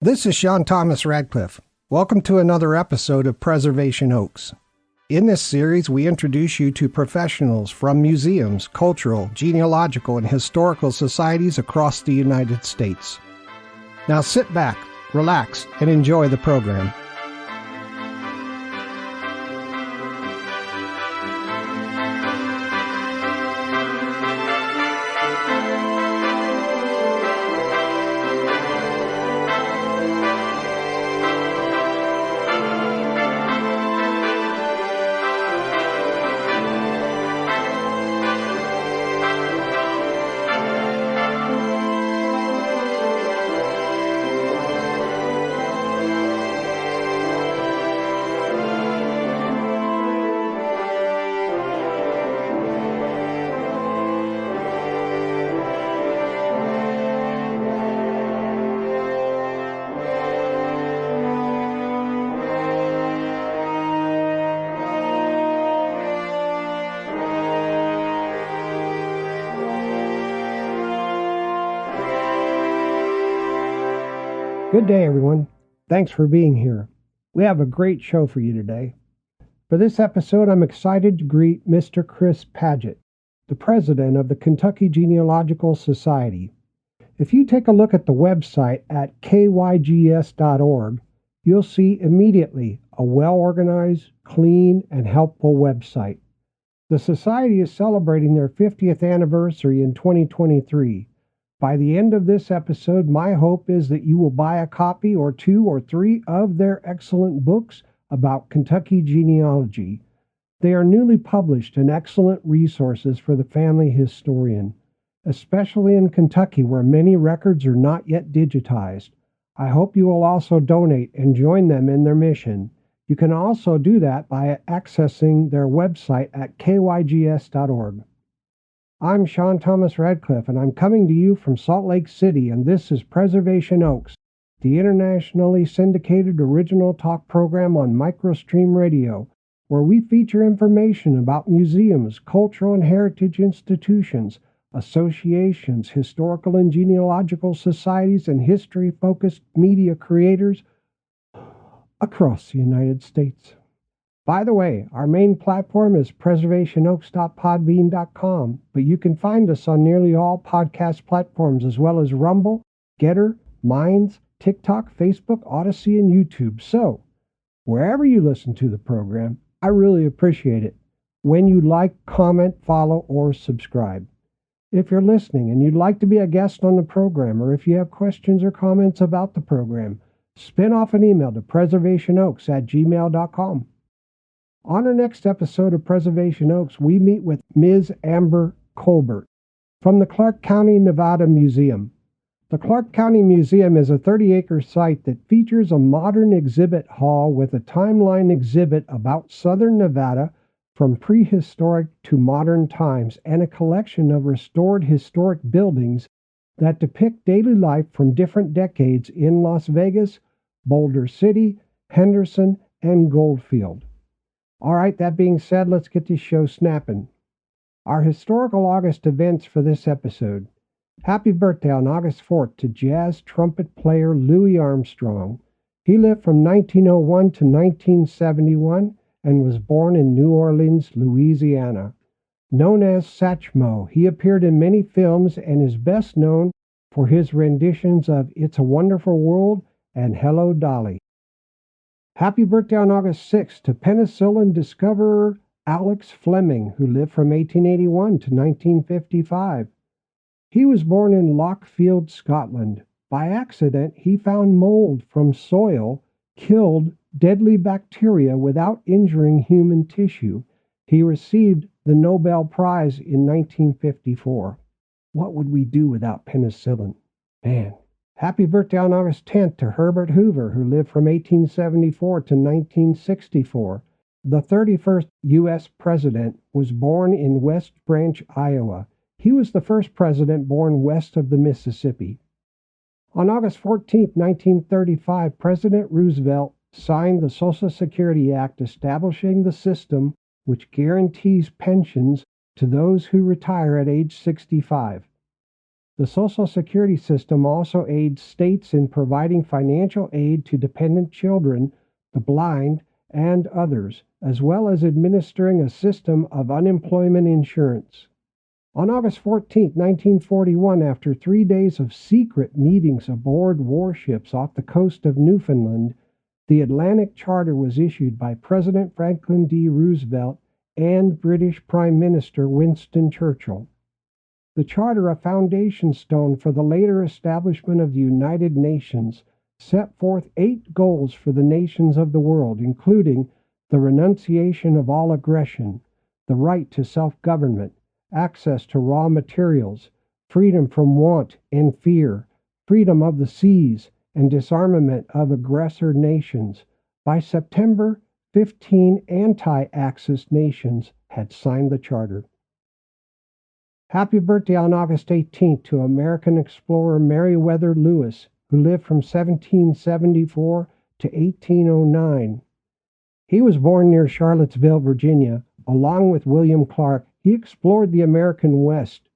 This is Sean Radcliff. Welcome to another episode of Preservation Oaks. In this series, we introduce you to professionals from museums, cultural, genealogical, and historical societies across the United States. Now sit back, relax, and enjoy the program. Good day, everyone. Thanks for being here. We have a great show for you today. For this episode, I'm excited to greet Mr. Chris Padgett, the president of the Kentucky Genealogical Society. If you take a look at the website at kygs.org, you'll see immediately a well-organized, clean, and helpful website. The Society is celebrating their 50th anniversary in 2023. By the end of this episode, my hope is that you will buy a copy or two or three of their excellent books about Kentucky genealogy. They are newly published and excellent resources for the family historian, especially in Kentucky where many records are not yet digitized. I hope you will also donate and join them in their mission. You can also do that by accessing their website at kygs.org. I'm Sean Radcliff, and I'm coming to you from Salt Lake City, and this is Preservation Oaks, the internationally syndicated original talk program on Microstream Radio, where we feature information about museums, cultural and heritage institutions, associations, historical and genealogical societies, and history-focused media creators across the United States. By the way, our main platform is preservationoaks.podbean.com, but you can find us on nearly all podcast platforms as well as Rumble, Getter, Minds, TikTok, Facebook, Odyssey, and YouTube. So, wherever you listen to the program, I really appreciate it when you like, comment, follow, or subscribe. If you're listening and you'd like to be a guest on the program, or if you have questions or comments about the program, spin off an email to preservationoaks@gmail.com. On our next episode of Preservation Oaks, we meet with Ms. Amber Colbert from the Clark County, Nevada Museum. The Clark County Museum is a 30-acre site that features a modern exhibit hall with a timeline exhibit about southern Nevada from prehistoric to modern times and a collection of restored historic buildings that depict daily life from different decades in Las Vegas, Boulder City, Henderson, and Goldfield. All right, that being said, let's get this show snapping. Our historical August events for this episode. Happy birthday on August 4th to jazz trumpet player Louis Armstrong. He lived from 1901 to 1971 and was born in New Orleans, Louisiana. Known as Satchmo, he appeared in many films and is best known for his renditions of It's a Wonderful World and Hello, Dolly. Happy birthday on August 6th to penicillin discoverer Alex Fleming, who lived from 1881 to 1955. He was born in Lockfield, Scotland. By accident, he found mold from soil, killed deadly bacteria without injuring human tissue. He received the Nobel Prize in 1954. What would we do without penicillin? Man. Happy birthday on August 10th to Herbert Hoover, who lived from 1874 to 1964. The 31st U.S. president was born in West Branch, Iowa. He was the first president born west of the Mississippi. On August 14, 1935, President Roosevelt signed the Social Security Act establishing the system which guarantees pensions to those who retire at age 65. The Social Security system also aids states in providing financial aid to dependent children, the blind, and others, as well as administering a system of unemployment insurance. On August 14, 1941, after 3 days of secret meetings aboard warships off the coast of Newfoundland, the Atlantic Charter was issued by President Franklin D. Roosevelt and British Prime Minister Winston Churchill. The Charter, a foundation stone for the later establishment of the United Nations, set forth 8 goals for the nations of the world, including the renunciation of all aggression, the right to self-government, access to raw materials, freedom from want and fear, freedom of the seas, and disarmament of aggressor nations. By September, 15 anti-Axis nations had signed the Charter. Happy birthday on August 18th to American explorer Meriwether Lewis, who lived from 1774 to 1809. He was born near Charlottesville, Virginia. Along with William Clark, he explored the American West,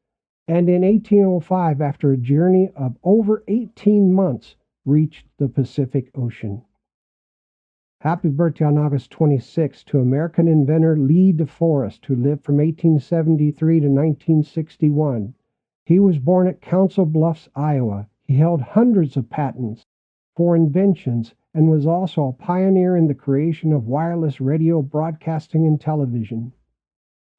and in 1805, after a journey of over 18 months, reached the Pacific Ocean. Happy birthday on August 26th to American inventor Lee DeForest, who lived from 1873 to 1961. He was born at Council Bluffs, Iowa. He held hundreds of patents for inventions and was also a pioneer in the creation of wireless radio broadcasting and television.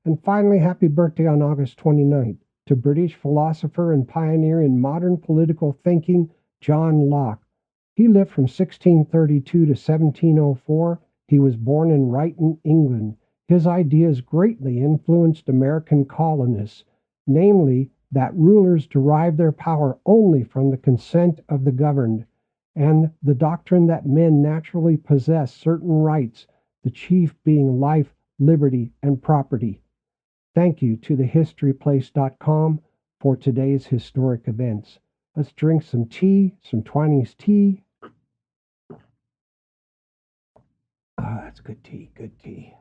And finally, happy birthday on August 29th to British philosopher and pioneer in modern political thinking, John Locke. He lived from 1632 to 1704. He was born in Brighton, England. His ideas greatly influenced American colonists, namely that rulers derive their power only from the consent of the governed, and the doctrine that men naturally possess certain rights, the chief being life, liberty, and property. Thank you to thehistoryplace.com for today's historic events. Let's drink some tea, some Twinings tea. That's good tea, good tea.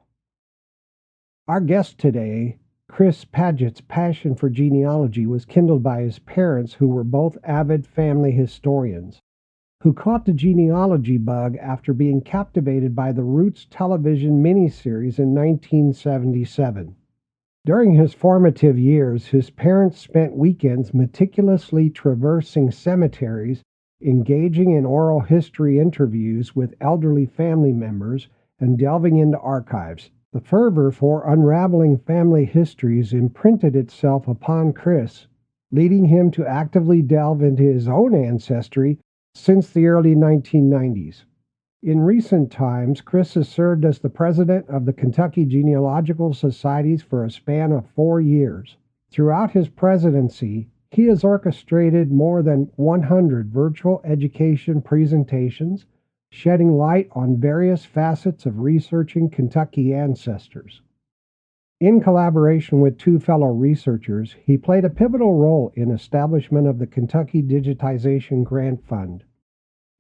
Our guest today, Chris Padgett's passion for genealogy was kindled by his parents, who were both avid family historians, who caught the genealogy bug after being captivated by the Roots television miniseries in 1977. During his formative years, his parents spent weekends meticulously traversing cemeteries, engaging in oral history interviews with elderly family members, and delving into archives. The fervor for unraveling family histories imprinted itself upon Chris, leading him to actively delve into his own ancestry since the early 1990s. In recent times, Chris has served as the president of the Kentucky Genealogical Societies for a span of 4 years. Throughout his presidency, he has orchestrated more than 100 virtual education presentations, shedding light on various facets of researching Kentucky ancestors. In collaboration with 2 fellow researchers, he played a pivotal role in establishment of the Kentucky Digitization Grant Fund.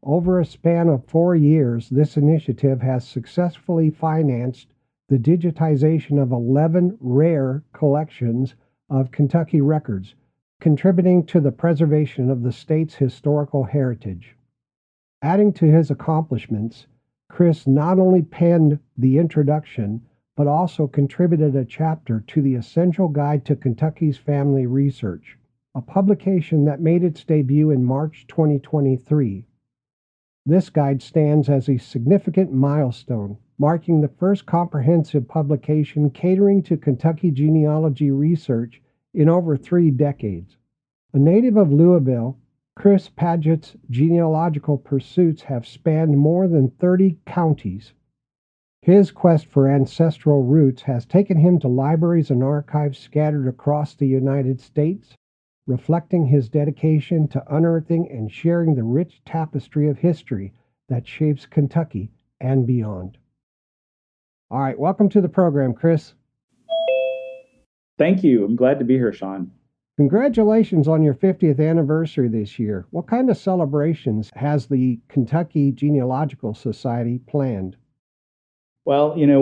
Over a span of 4 years, this initiative has successfully financed the digitization of 11 rare collections of Kentucky records, contributing to the preservation of the state's historical heritage. Adding to his accomplishments, Chris not only penned the introduction, but also contributed a chapter to the Essential Guide to Kentucky's Family Research, a publication that made its debut in March 2023. This guide stands as a significant milestone, marking the first comprehensive publication catering to Kentucky genealogy research in over 3 decades. A native of Louisville, Chris Padgett's genealogical pursuits have spanned more than 30 counties. His quest for ancestral roots has taken him to libraries and archives scattered across the United States, reflecting his dedication to unearthing and sharing the rich tapestry of history that shapes Kentucky and beyond. All right, welcome to the program, Chris. Thank you. I'm glad to be here, Sean. Congratulations on your 50th anniversary this year. What kind of celebrations has the Kentucky Genealogical Society planned? Well, when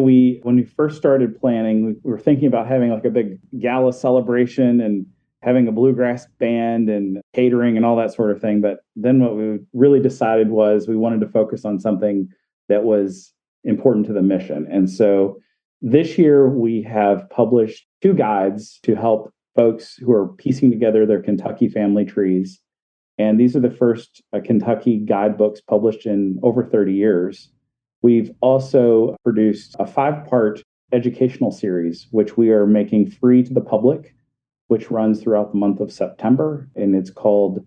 we first started planning, we were thinking about having like a big gala celebration and having a bluegrass band and catering and all that sort of thing. But then what we really decided was we wanted to focus on something that was important to the mission. And so this year we have published 2 guides to help folks who are piecing together their Kentucky family trees. And these are the first Kentucky guidebooks published in over 30 years. We've also produced a 5-part educational series, which we are making free to the public, which runs throughout the month of September. And it's called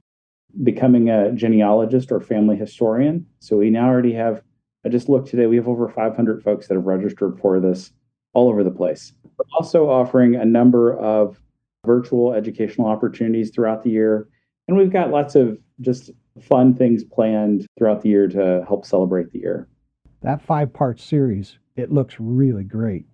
Becoming a Genealogist or Family Historian. So we now already have, I just looked today, we have over 500 folks that have registered for this all over the place. We're also offering a number of virtual educational opportunities throughout the year. And we've got lots of just fun things planned throughout the year to help celebrate the year. That 5-part series, it looks really great.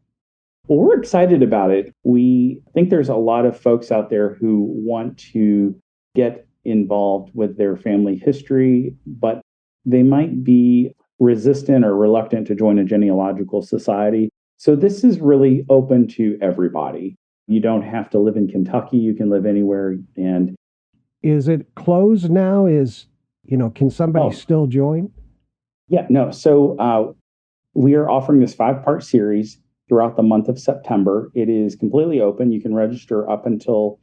Well, we're excited about it. We think there's a lot of folks out there who want to get involved with their family history, but they might be resistant or reluctant to join a genealogical society. So this is really open to everybody. You don't have to live in Kentucky. You can live anywhere. And is it closed now? Can somebody still join? Yeah, no. So we are offering this 5-part series throughout the month of September. It is completely open. You can register up until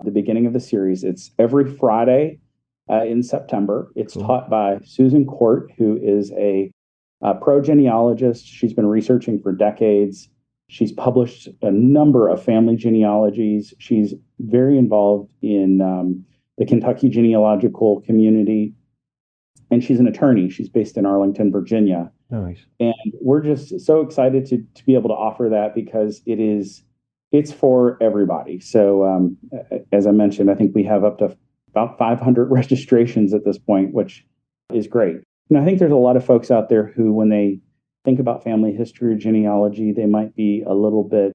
the beginning of the series. It's every Friday in September. It's taught by Susan Court, who is a pro-genealogist. She's been researching for decades. She's published a number of family genealogies. She's very involved in the Kentucky genealogical community. And she's an attorney. She's based in Arlington, Virginia. Nice. And we're just so excited to be able to offer that because it's for everybody. So as I mentioned, I think we have up to about 500 registrations at this point, which is great. And I think there's a lot of folks out there who, when they think about family history or genealogy, they might be a little bit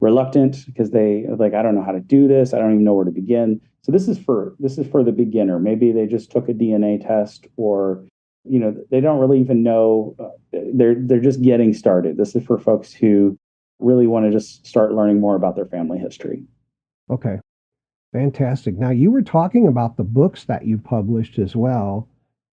reluctant because they like, I don't know how to do this. I don't even know where to begin. So this is for the beginner. Maybe they just took a DNA test, or they don't really even know. They're just getting started. This is for folks who really want to just start learning more about their family history. Okay, fantastic. Now, you were talking about the books that you published as well.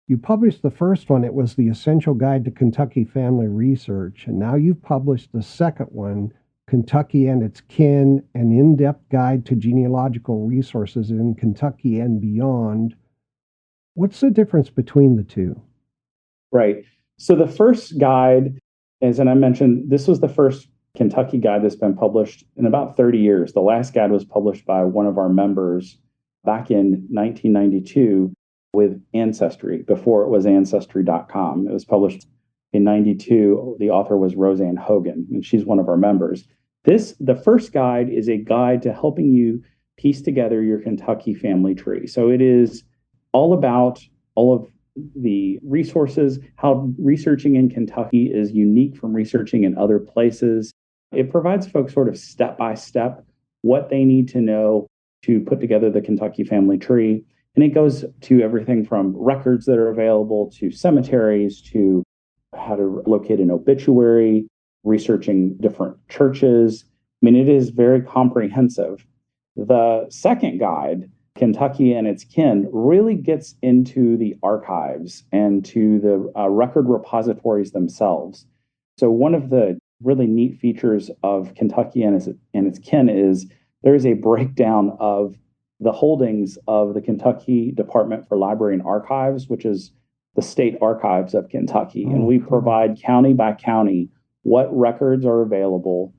You published the first one. It was The Essential Guide to Kentucky Family Research. And now you've published the second one, Kentucky and Its Kin, an in-depth guide to genealogical resources in Kentucky and beyond. What's the difference between the two? Right. So the first guide, as I mentioned, this was the first Kentucky guide that's been published in about 30 years. The last guide was published by one of our members back in 1992 with Ancestry, before it was Ancestry.com. It was published in 92. The author was Roseanne Hogan, and she's one of our members. The first guide is a guide to helping you piece together your Kentucky family tree. So it is all about all of the resources, how researching in Kentucky is unique from researching in other places. It provides folks sort of step-by-step what they need to know to put together the Kentucky family tree. And it goes to everything from records that are available to cemeteries to how to locate an obituary, researching different churches. I mean, it is very comprehensive. The second guide, Kentucky and Its Kin, really gets into the archives and to the record repositories themselves. So one of the really neat features of Kentucky and Its Kin is there is a breakdown of the holdings of the Kentucky Department for Library and Archives, which is the state archives of Kentucky. And we provide county by county what records are available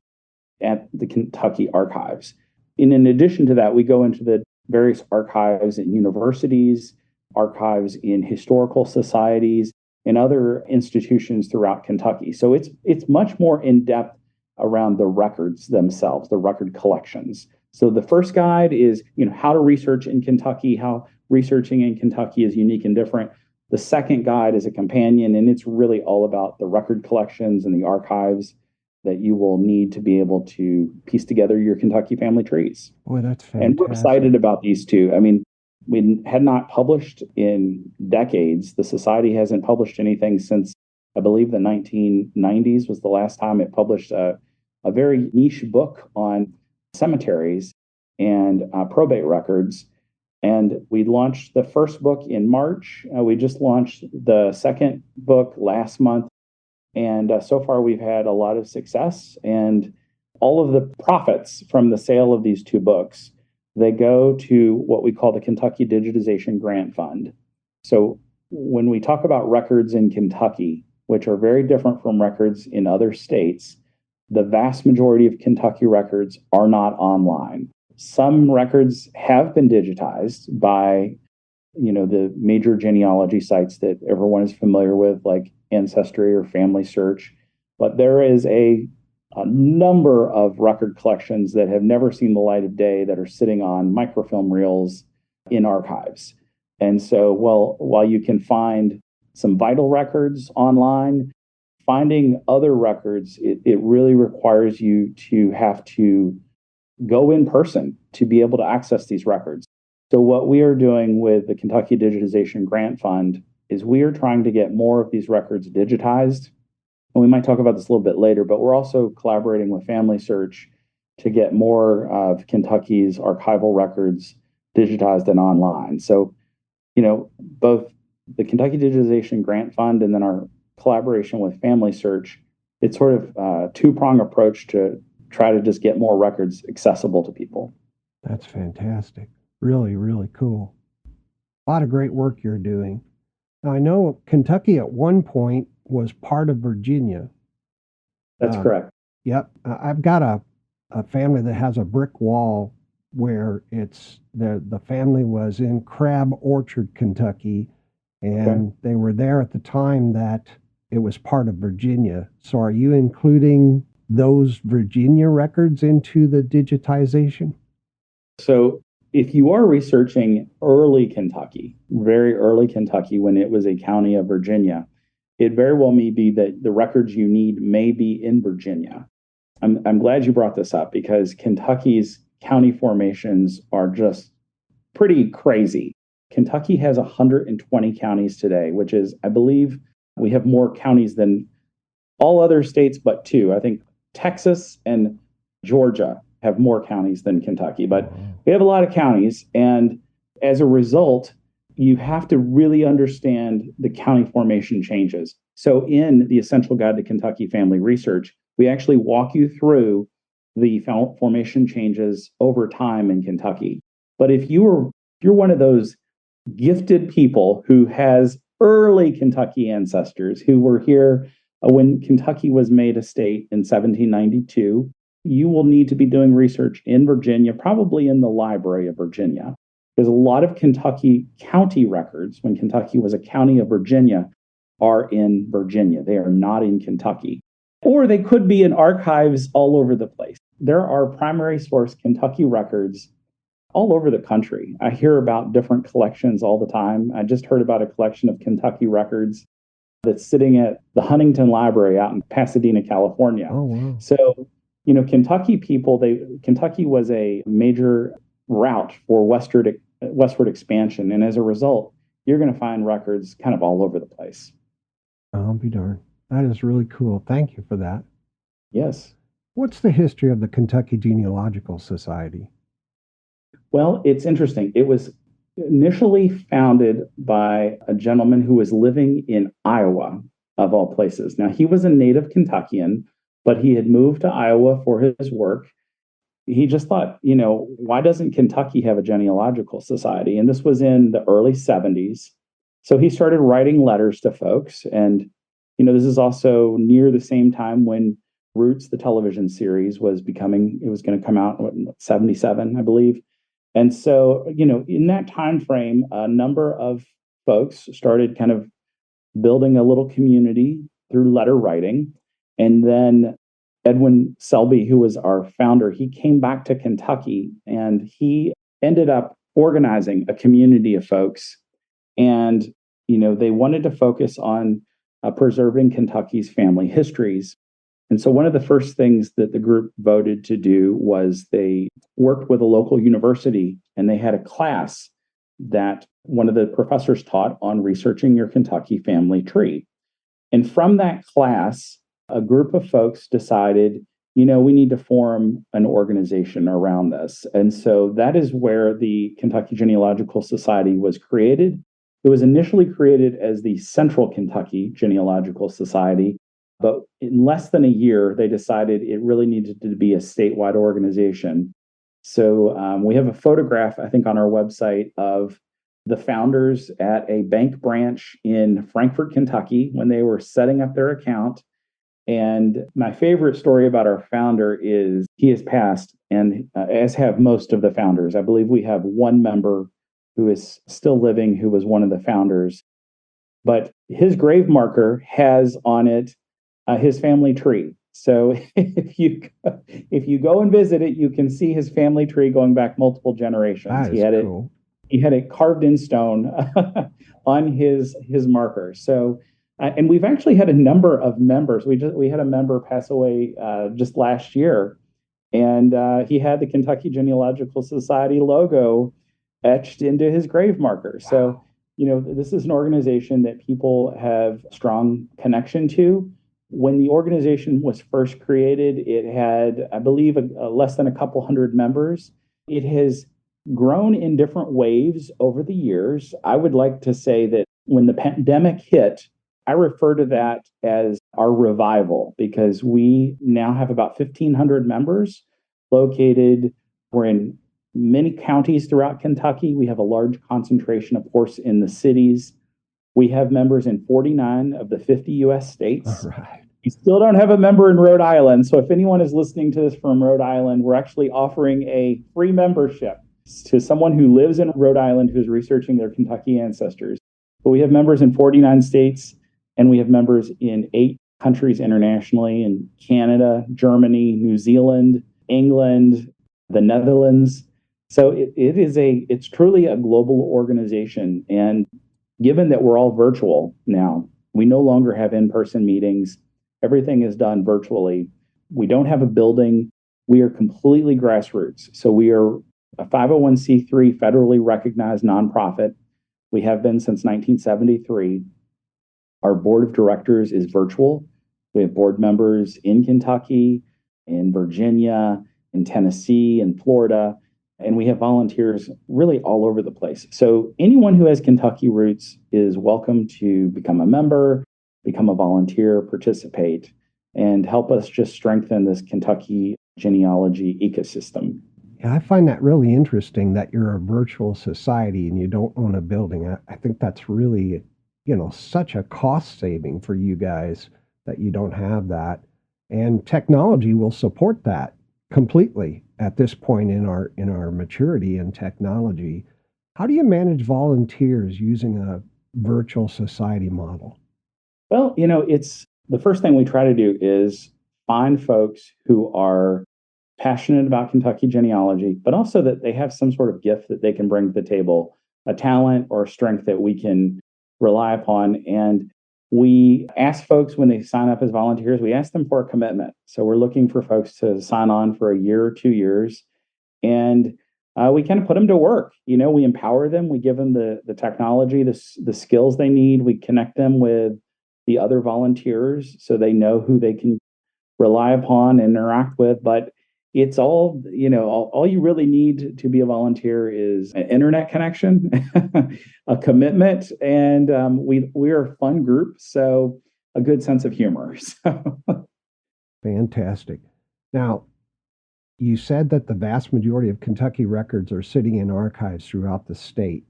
at the Kentucky archives. And in addition to that, we go into the various archives in universities, archives in historical societies, and other institutions throughout Kentucky. So it's much more in-depth around the records themselves, the record collections. So the first guide is, how to research in Kentucky, how researching in Kentucky is unique and different. The second guide is a companion, and it's really all about the record collections and the archives that you will need to be able to piece together your Kentucky family trees. Boy, that's fantastic. And we're excited about these two. I mean, we had not published in decades. The Society hasn't published anything since, I believe, the 1990s was the last time it published a very niche book on cemeteries. and probate records. And we launched the first book in March. We just launched the second book last month. And so far, we've had a lot of success. And all of the profits from the sale of these two books, they go to what we call the Kentucky Digitization Grant Fund. So when we talk about records in Kentucky, which are very different from records in other states, the vast majority of Kentucky records are not online. Some records have been digitized by, the major genealogy sites that everyone is familiar with, like Ancestry or Family Search. But there is a number of record collections that have never seen the light of day that are sitting on microfilm reels in archives. And so, while you can find some vital records online, finding other records, it really requires you to have to go in person to be able to access these records. So what we are doing with the Kentucky Digitization Grant Fund is we are trying to get more of these records digitized. And we might talk about this a little bit later, but we're also collaborating with Family Search to get more of Kentucky's archival records digitized and online. So, both the Kentucky Digitization Grant Fund and then our collaboration with Family Search, it's sort of a two-prong approach to try to just get more records accessible to people. That's fantastic. Really, really cool. A lot of great work you're doing. Now, I know Kentucky at one point was part of Virginia. That's correct. Yep. I've got a family that has a brick wall where it's the family was in Crab Orchard, Kentucky, and they were there at the time that it was part of Virginia. So are you including those Virginia records into the digitization? So if you are researching early Kentucky, very early Kentucky, when it was a county of Virginia, it very well may be that the records you need may be in Virginia. I'm glad you brought this up because Kentucky's county formations are just pretty crazy. Kentucky has 120 counties today, which is, I believe, we have more counties than all other states but two. I think Texas and Georgia have more counties than Kentucky, but we have a lot of counties. And as a result, you have to really understand the county formation changes. So in the Essential Guide to Kentucky Family Research, we actually walk you through the formation changes over time in Kentucky. But if you're one of those gifted people who has early Kentucky ancestors who were here when Kentucky was made a state in 1792, you will need to be doing research in Virginia, probably in the Library of Virginia, because a lot of Kentucky county records, when Kentucky was a county of Virginia, are in Virginia. They are not in Kentucky. Or they could be in archives all over the place. There are primary source Kentucky records all over the country. I hear about different collections all the time. I just heard about a collection of Kentucky records that's sitting at the Huntington Library out in Pasadena, California. Oh, wow. So, Kentucky people, Kentucky was a major route for westward expansion. And as a result, you're going to find records kind of all over the place. I'll be darned. That is really cool. Thank you for that. Yes. What's the history of the Kentucky Genealogical Society? Well, it's interesting. It was initially founded by a gentleman who was living in Iowa, of all places. Now, he was a native Kentuckian, but he had moved to Iowa for his work. He just thought, why doesn't Kentucky have a genealogical society? And this was in the early 70s. So he started writing letters to folks. And, this is also near the same time when Roots, the television series, was going to come out in 77, I believe. And so, in that time frame, a number of folks started kind of building a little community through letter writing. And then Edwin Selby, who was our founder, he came back to Kentucky and he ended up organizing a community of folks. And, they wanted to focus on preserving Kentucky's family histories. And so one of the first things that the group voted to do was they worked with a local university and they had a class that one of the professors taught on researching your Kentucky family tree. And from that class, a group of folks decided, we need to form an organization around this. And so that is where the Kentucky Genealogical Society was created. It was initially created as the Central Kentucky Genealogical Society, but in less than a year, they decided it really needed to be a statewide organization. So we have a photograph, I think, on our website of the founders at a bank branch in Frankfort, Kentucky, when they were setting up their account. And my favorite story about our founder is he has passed, and as have most of the founders. I believe we have one member who is still living who was one of the founders. But his grave marker has on it his family tree. So if you go and visit it, you can see his family tree going back multiple generations. That is cool. He had it carved in stone on his marker. So, and we've actually had a number of members. We had a member pass away just last year, and he had the Kentucky Genealogical Society logo etched into his grave marker. Wow. So, this is an organization that people have strong connection to. When the organization was first created, it had, I believe, less than a couple hundred members. It has grown in different waves over the years. I would like to say that when the pandemic hit, I refer to that as our revival, because we now have about 1,500 members located. We're in many counties throughout Kentucky. We have a large concentration, of course, in the cities. We have members in 49 of the 50 U.S. states. All right. We still don't have a member in Rhode Island. So if anyone is listening to this from Rhode Island, we're actually offering a free membership to someone who lives in Rhode Island who's researching their Kentucky ancestors. But we have members in 49 states, and we have members in 8 countries internationally, in Canada, Germany, New Zealand, England, the Netherlands. So it's truly a global organization. And given that we're all virtual now, we no longer have in-person meetings. Everything is done virtually. We don't have a building. We are completely grassroots. So we are a 501c3 federally recognized nonprofit. We have been since 1973. Our board of directors is virtual. We have board members in Kentucky, in Virginia, in Tennessee, in Florida, and we have volunteers really all over the place. So anyone who has Kentucky roots is welcome to become a member, become a volunteer, participate, and help us just strengthen this Kentucky genealogy ecosystem. Yeah, I find that really interesting that you're a virtual society and you don't own a building. I think that's really, such a cost saving for you guys that you don't have that. And technology will support that completely at this point in our maturity in technology. How do you manage volunteers using a virtual society model? Well, it's the first thing we try to do is find folks who are passionate about Kentucky genealogy, but also that they have some sort of gift that they can bring to the table, a talent or a strength that we can rely upon. And we ask folks when they sign up as volunteers, we ask them for a commitment. So we're looking for folks to sign on for a year or 2 years. And we kind of put them to work. We empower them. We give them the technology, the skills they need. We connect them with the other volunteers so they know who they can rely upon and interact with. But it's all, all you really need to be a volunteer is an internet connection, a commitment, and we're a fun group, so a good sense of humor. Fantastic. Now, you said that the vast majority of Kentucky records are sitting in archives throughout the state.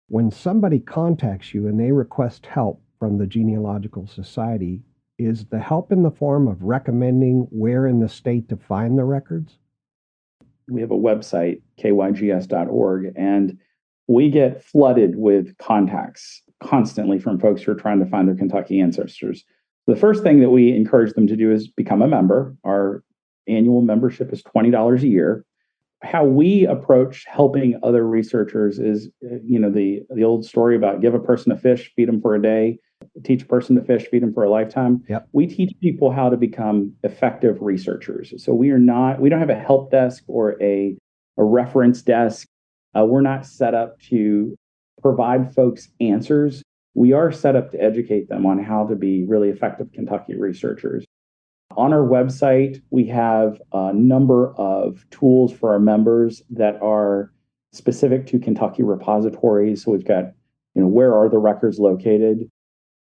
When somebody contacts you and they request help from the Genealogical Society, is the help in the form of recommending where in the state to find the records? We have a website, kygs.org, and we get flooded with contacts constantly from folks who are trying to find their Kentucky ancestors. The first thing that we encourage them to do is become a member. Our annual membership is $20 a year. How we approach helping other researchers is, the old story about give a person a fish, feed them for a day, teach a person to fish, feed them for a lifetime. Yep. We teach people how to become effective researchers. So we don't have a help desk or a reference desk. We're not set up to provide folks answers. We are set up to educate them on how to be really effective Kentucky researchers. On our website, we have a number of tools for our members that are specific to Kentucky repositories. So we've got, where are the records located?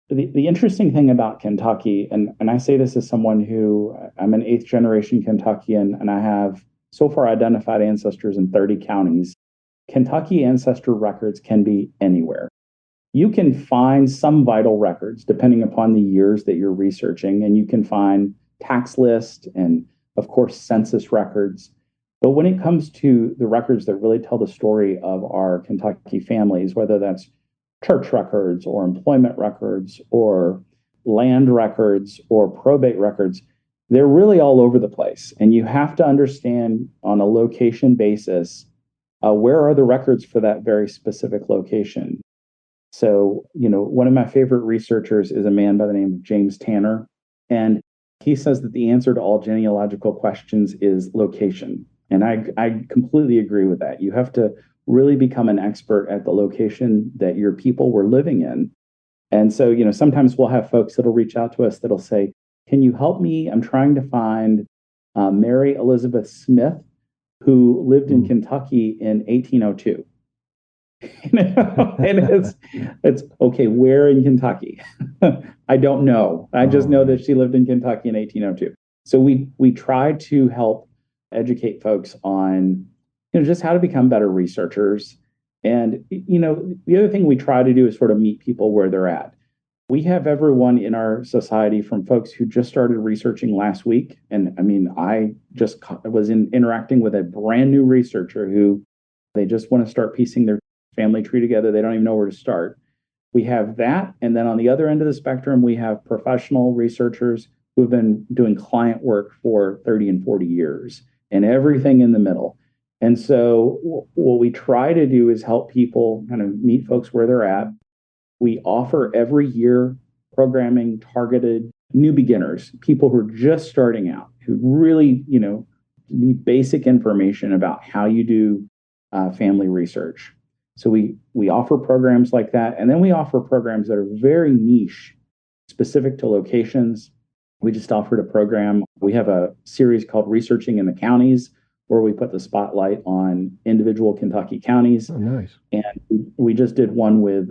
The interesting thing about Kentucky, and I say this as someone who I'm an 8th generation Kentuckian, and I have so far identified ancestors in 30 counties. Kentucky ancestor records can be anywhere. You can find some vital records depending upon the years that you're researching, and you can find tax list and, of course, census records. But when it comes to the records that really tell the story of our Kentucky families, whether that's church records or employment records or land records or probate records, they're really all over the place. And you have to understand on a location basis, where are the records for that very specific location? So, one of my favorite researchers is a man by the name of James Tanner. And he says that the answer to all genealogical questions is location. And I completely agree with that. You have to really become an expert at the location that your people were living in. And so, sometimes we'll have folks that'll reach out to us that'll say, can you help me? I'm trying to find Mary Elizabeth Smith, who lived in Kentucky in 1802. And it's okay, where in Kentucky? I don't know. I just know that she lived in Kentucky in 1802. So we try to help educate folks on just how to become better researchers. And the other thing we try to do is sort of meet people where they're at. We have everyone in our society from folks who just started researching last week. And I just was interacting with a brand new researcher who they just want to start piecing their family tree together. They don't even know where to start. We have that. And then on the other end of the spectrum, we have professional researchers who have been doing client work for 30 and 40 years and everything in the middle. And so what we try to do is help people kind of meet folks where they're at. We offer every year programming targeted new beginners, people who are just starting out, who really, need basic information about how you do family research. So we offer programs like that. And then we offer programs that are very niche, specific to locations. We just offered a program. We have a series called Researching in the Counties, where we put the spotlight on individual Kentucky counties. Oh, nice. And we just did one with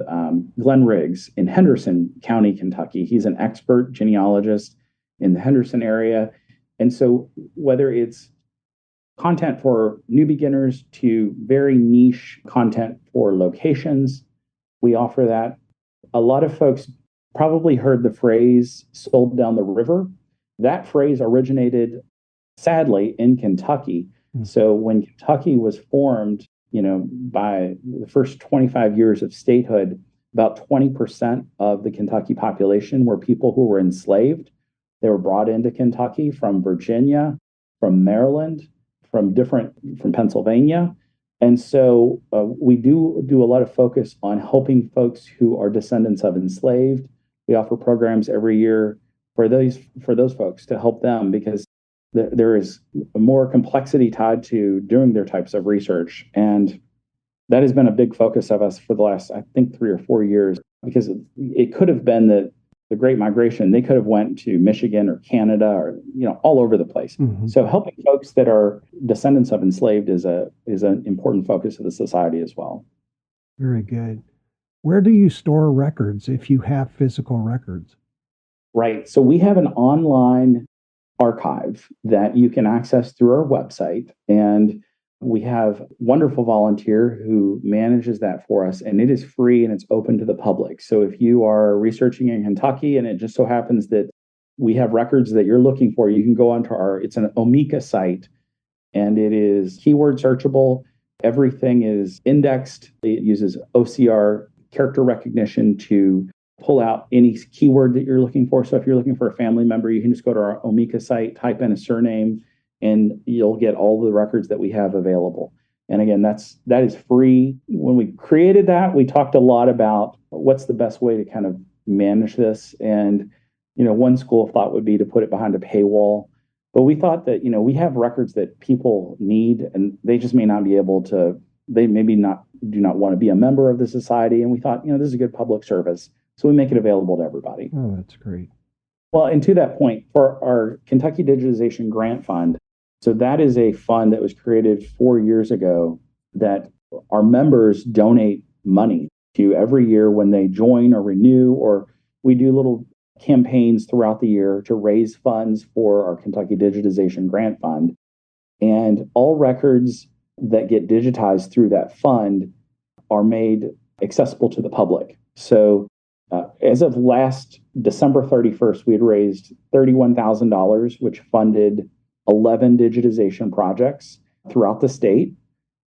Glenn Riggs in Henderson County, Kentucky. He's an expert genealogist in the Henderson area. And so whether it's content for new beginners to very niche content for locations, we offer that. A lot of folks probably heard the phrase sold down the river. That phrase originated, sadly, in Kentucky. So when Kentucky was formed, by the first 25 years of statehood, about 20% of the Kentucky population were people who were enslaved. They were brought into Kentucky from Virginia, from Maryland, from Pennsylvania. And so we do a lot of focus on helping folks who are descendants of enslaved. We offer programs every year for those folks to help them, because there is more complexity tied to doing their types of research. And that has been a big focus of us for the last, I think, 3 or 4 years, because it could have been that the Great Migration, they could have went to Michigan or Canada or, all over the place. Mm-hmm. So helping folks that are descendants of enslaved is an important focus of the society as well. Very good. Where do you store records if you have physical records? Right. So we have an online archive that you can access through our website. And we have a wonderful volunteer who manages that for us, and it is free and it's open to the public. So if you are researching in Kentucky and it just so happens that we have records that you're looking for, you can go onto it's an Omeka site, and it is keyword searchable. Everything is indexed. It uses OCR character recognition to pull out any keyword that you're looking for. So if you're looking for a family member, you can just go to our Omeka site, type in a surname, and you'll get all the records that we have available. And again, that is free. When we created that, we talked a lot about what's the best way to kind of manage this. And, one school of thought would be to put it behind a paywall. But we thought that, we have records that people need, and they just may not be able to, they maybe do not want to be a member of the society. And we thought, this is a good public service. So we make it available to everybody. Oh, that's great. Well, and to that point, for our Kentucky Digitization Grant Fund, so that is a fund that was created 4 years ago that our members donate money to every year when they join or renew, or we do little campaigns throughout the year to raise funds for our Kentucky Digitization Grant Fund. And all records that get digitized through that fund are made accessible to the public. So as of last December 31st, we had raised $31,000, which funded 11 digitization projects throughout the state.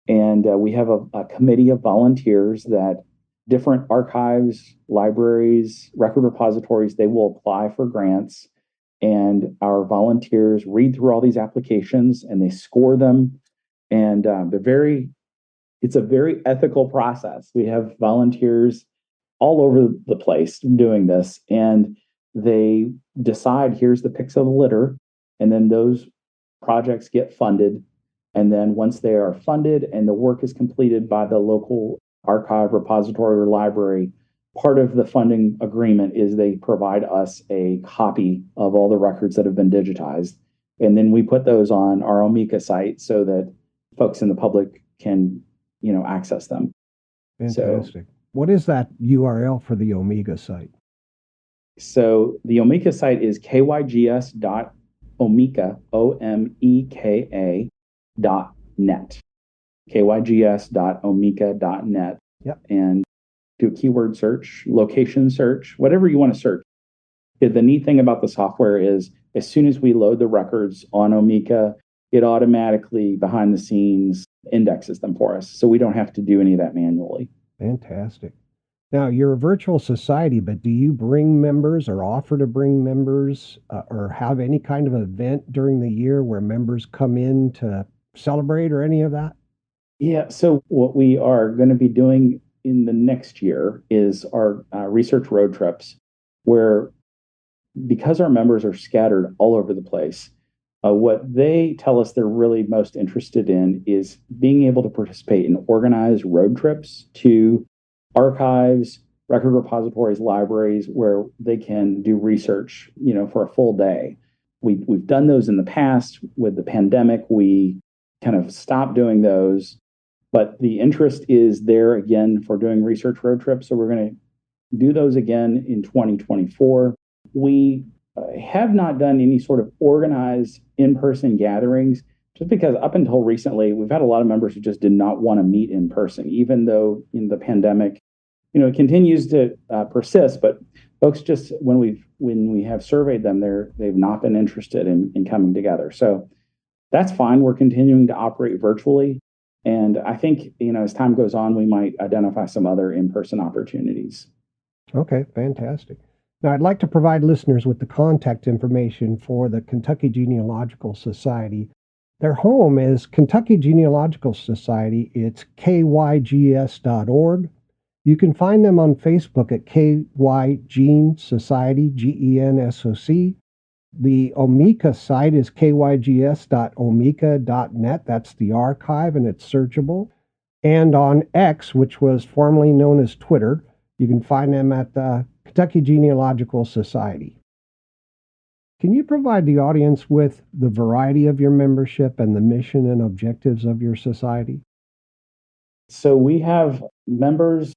And we have a committee of volunteers that different archives, libraries, record repositories, they will apply for grants. And our volunteers read through all these applications and they score them. And it's a very ethical process. We have volunteers all over the place doing this, and they decide here's the picks of the litter, and then those projects get funded. And then once they are funded and the work is completed by the local archive, repository, or library, part of the funding agreement is they provide us a copy of all the records that have been digitized. And then we put those on our Omeka site so that folks in the public can, access them. Fantastic. What is that URL for the Omeka site? So the Omeka site is kygs.omeka, omeka.net. kygs.omeka.net. Yep. And do a keyword search, location search, whatever you want to search. The neat thing about the software is as soon as we load the records on Omeka, it automatically behind the scenes indexes them for us. So we don't have to do any of that manually. Fantastic. Now, you're a virtual society, but do you bring members or offer to bring members or have any kind of event during the year where members come in to celebrate or any of that? Yeah. So what we are going to be doing in the next year is our research road trips, where because our members are scattered all over the place, what they tell us they're really most interested in is being able to participate in organized road trips to archives, record repositories, libraries, where they can do research, for a full day. We've done those in the past. With the pandemic, we kind of stopped doing those, but the interest is there again for doing research road trips. So we're going to do those again in 2024. We have not done any sort of organized in-person gatherings, just because up until recently, we've had a lot of members who just did not want to meet in person, even though in the pandemic, it continues to persist. But folks just, when we have surveyed them, they've not been interested in coming together. So that's fine. We're continuing to operate virtually. And I think, as time goes on, we might identify some other in-person opportunities. Okay, fantastic. Now, I'd like to provide listeners with the contact information for the Kentucky Genealogical Society. Their home is Kentucky Genealogical Society. It's kygs.org. You can find them on Facebook at KY Gene Society, GENSOC. The Omeka site is kygs.omeka.net. That's the archive, and it's searchable. And on X, which was formerly known as Twitter, you can find them at the Kentucky Genealogical Society. Can you provide the audience with the variety of your membership and the mission and objectives of your society? So we have members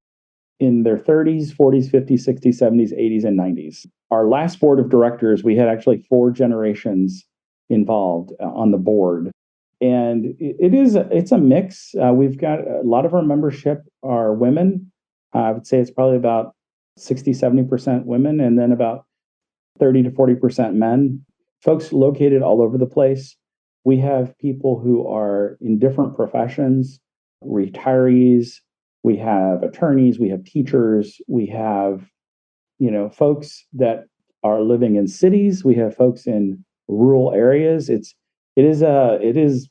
in their 30s, 40s, 50s, 60s, 70s, 80s, and 90s. Our last board of directors, we had actually 4 generations involved on the board. And it's a mix. We've got a lot of our membership are women. I would say it's probably about 60, 70% women, and then about 30 to 40% men. Folks located all over the place. We have people who are in different professions, retirees, we have attorneys, we have teachers, we have, folks that are living in cities, we have folks in rural areas. It is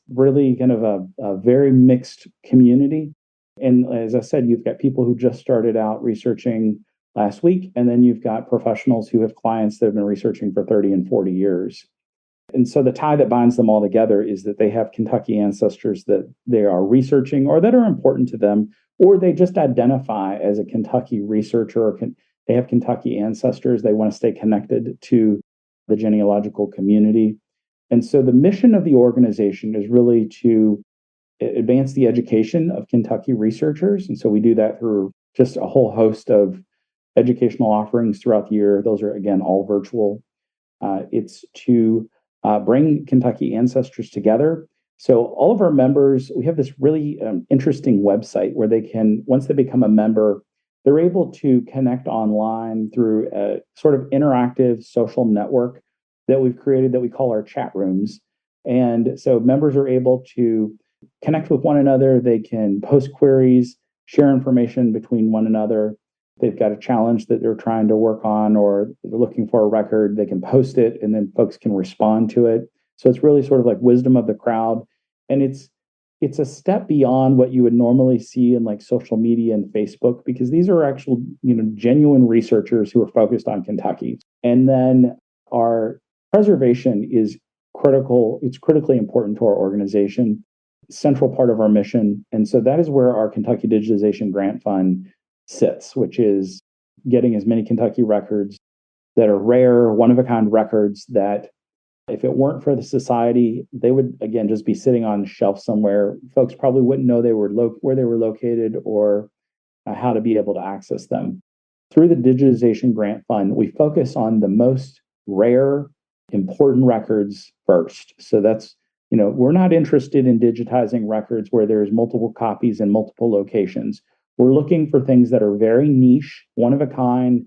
really kind of a very mixed community. And as I said, you've got people who just started out researching last week, and then you've got professionals who have clients that have been researching for 30 and 40 years. And so the tie that binds them all together is that they have Kentucky ancestors that they are researching or that are important to them, or they just identify as a Kentucky researcher, or they have Kentucky ancestors. They want to stay connected to the genealogical community. And so the mission of the organization is really to advance the education of Kentucky researchers. And so we do that through just a whole host of educational offerings throughout the year. Those are, again, all virtual. It's to bring Kentucky ancestors together. So all of our members, we have this really interesting website where they can, once they become a member, they're able to connect online through a sort of interactive social network that we've created that we call our chat rooms. And so members are able to connect with one another. They can post queries, share information between one another. They've got a challenge that they're trying to work on, or they're looking for a record, they can post it and then folks can respond to it. So it's really sort of like wisdom of the crowd. And it's a step beyond what you would normally see in like social media and Facebook, because these are actual, genuine researchers who are focused on Kentucky. And then our preservation is critical. It's critically important to our organization, central part of our mission. And so that is where our Kentucky Digitization Grant Fund sits, which is getting as many Kentucky records that are rare, one-of-a-kind records that if it weren't for the society, they would, again, just be sitting on a shelf somewhere. Folks probably wouldn't know where they were located or how to be able to access them. Through the Digitization Grant Fund, we focus on the most rare, important records first. So that's, we're not interested in digitizing records where there's multiple copies in multiple locations. We're looking for things that are very niche, one of a kind,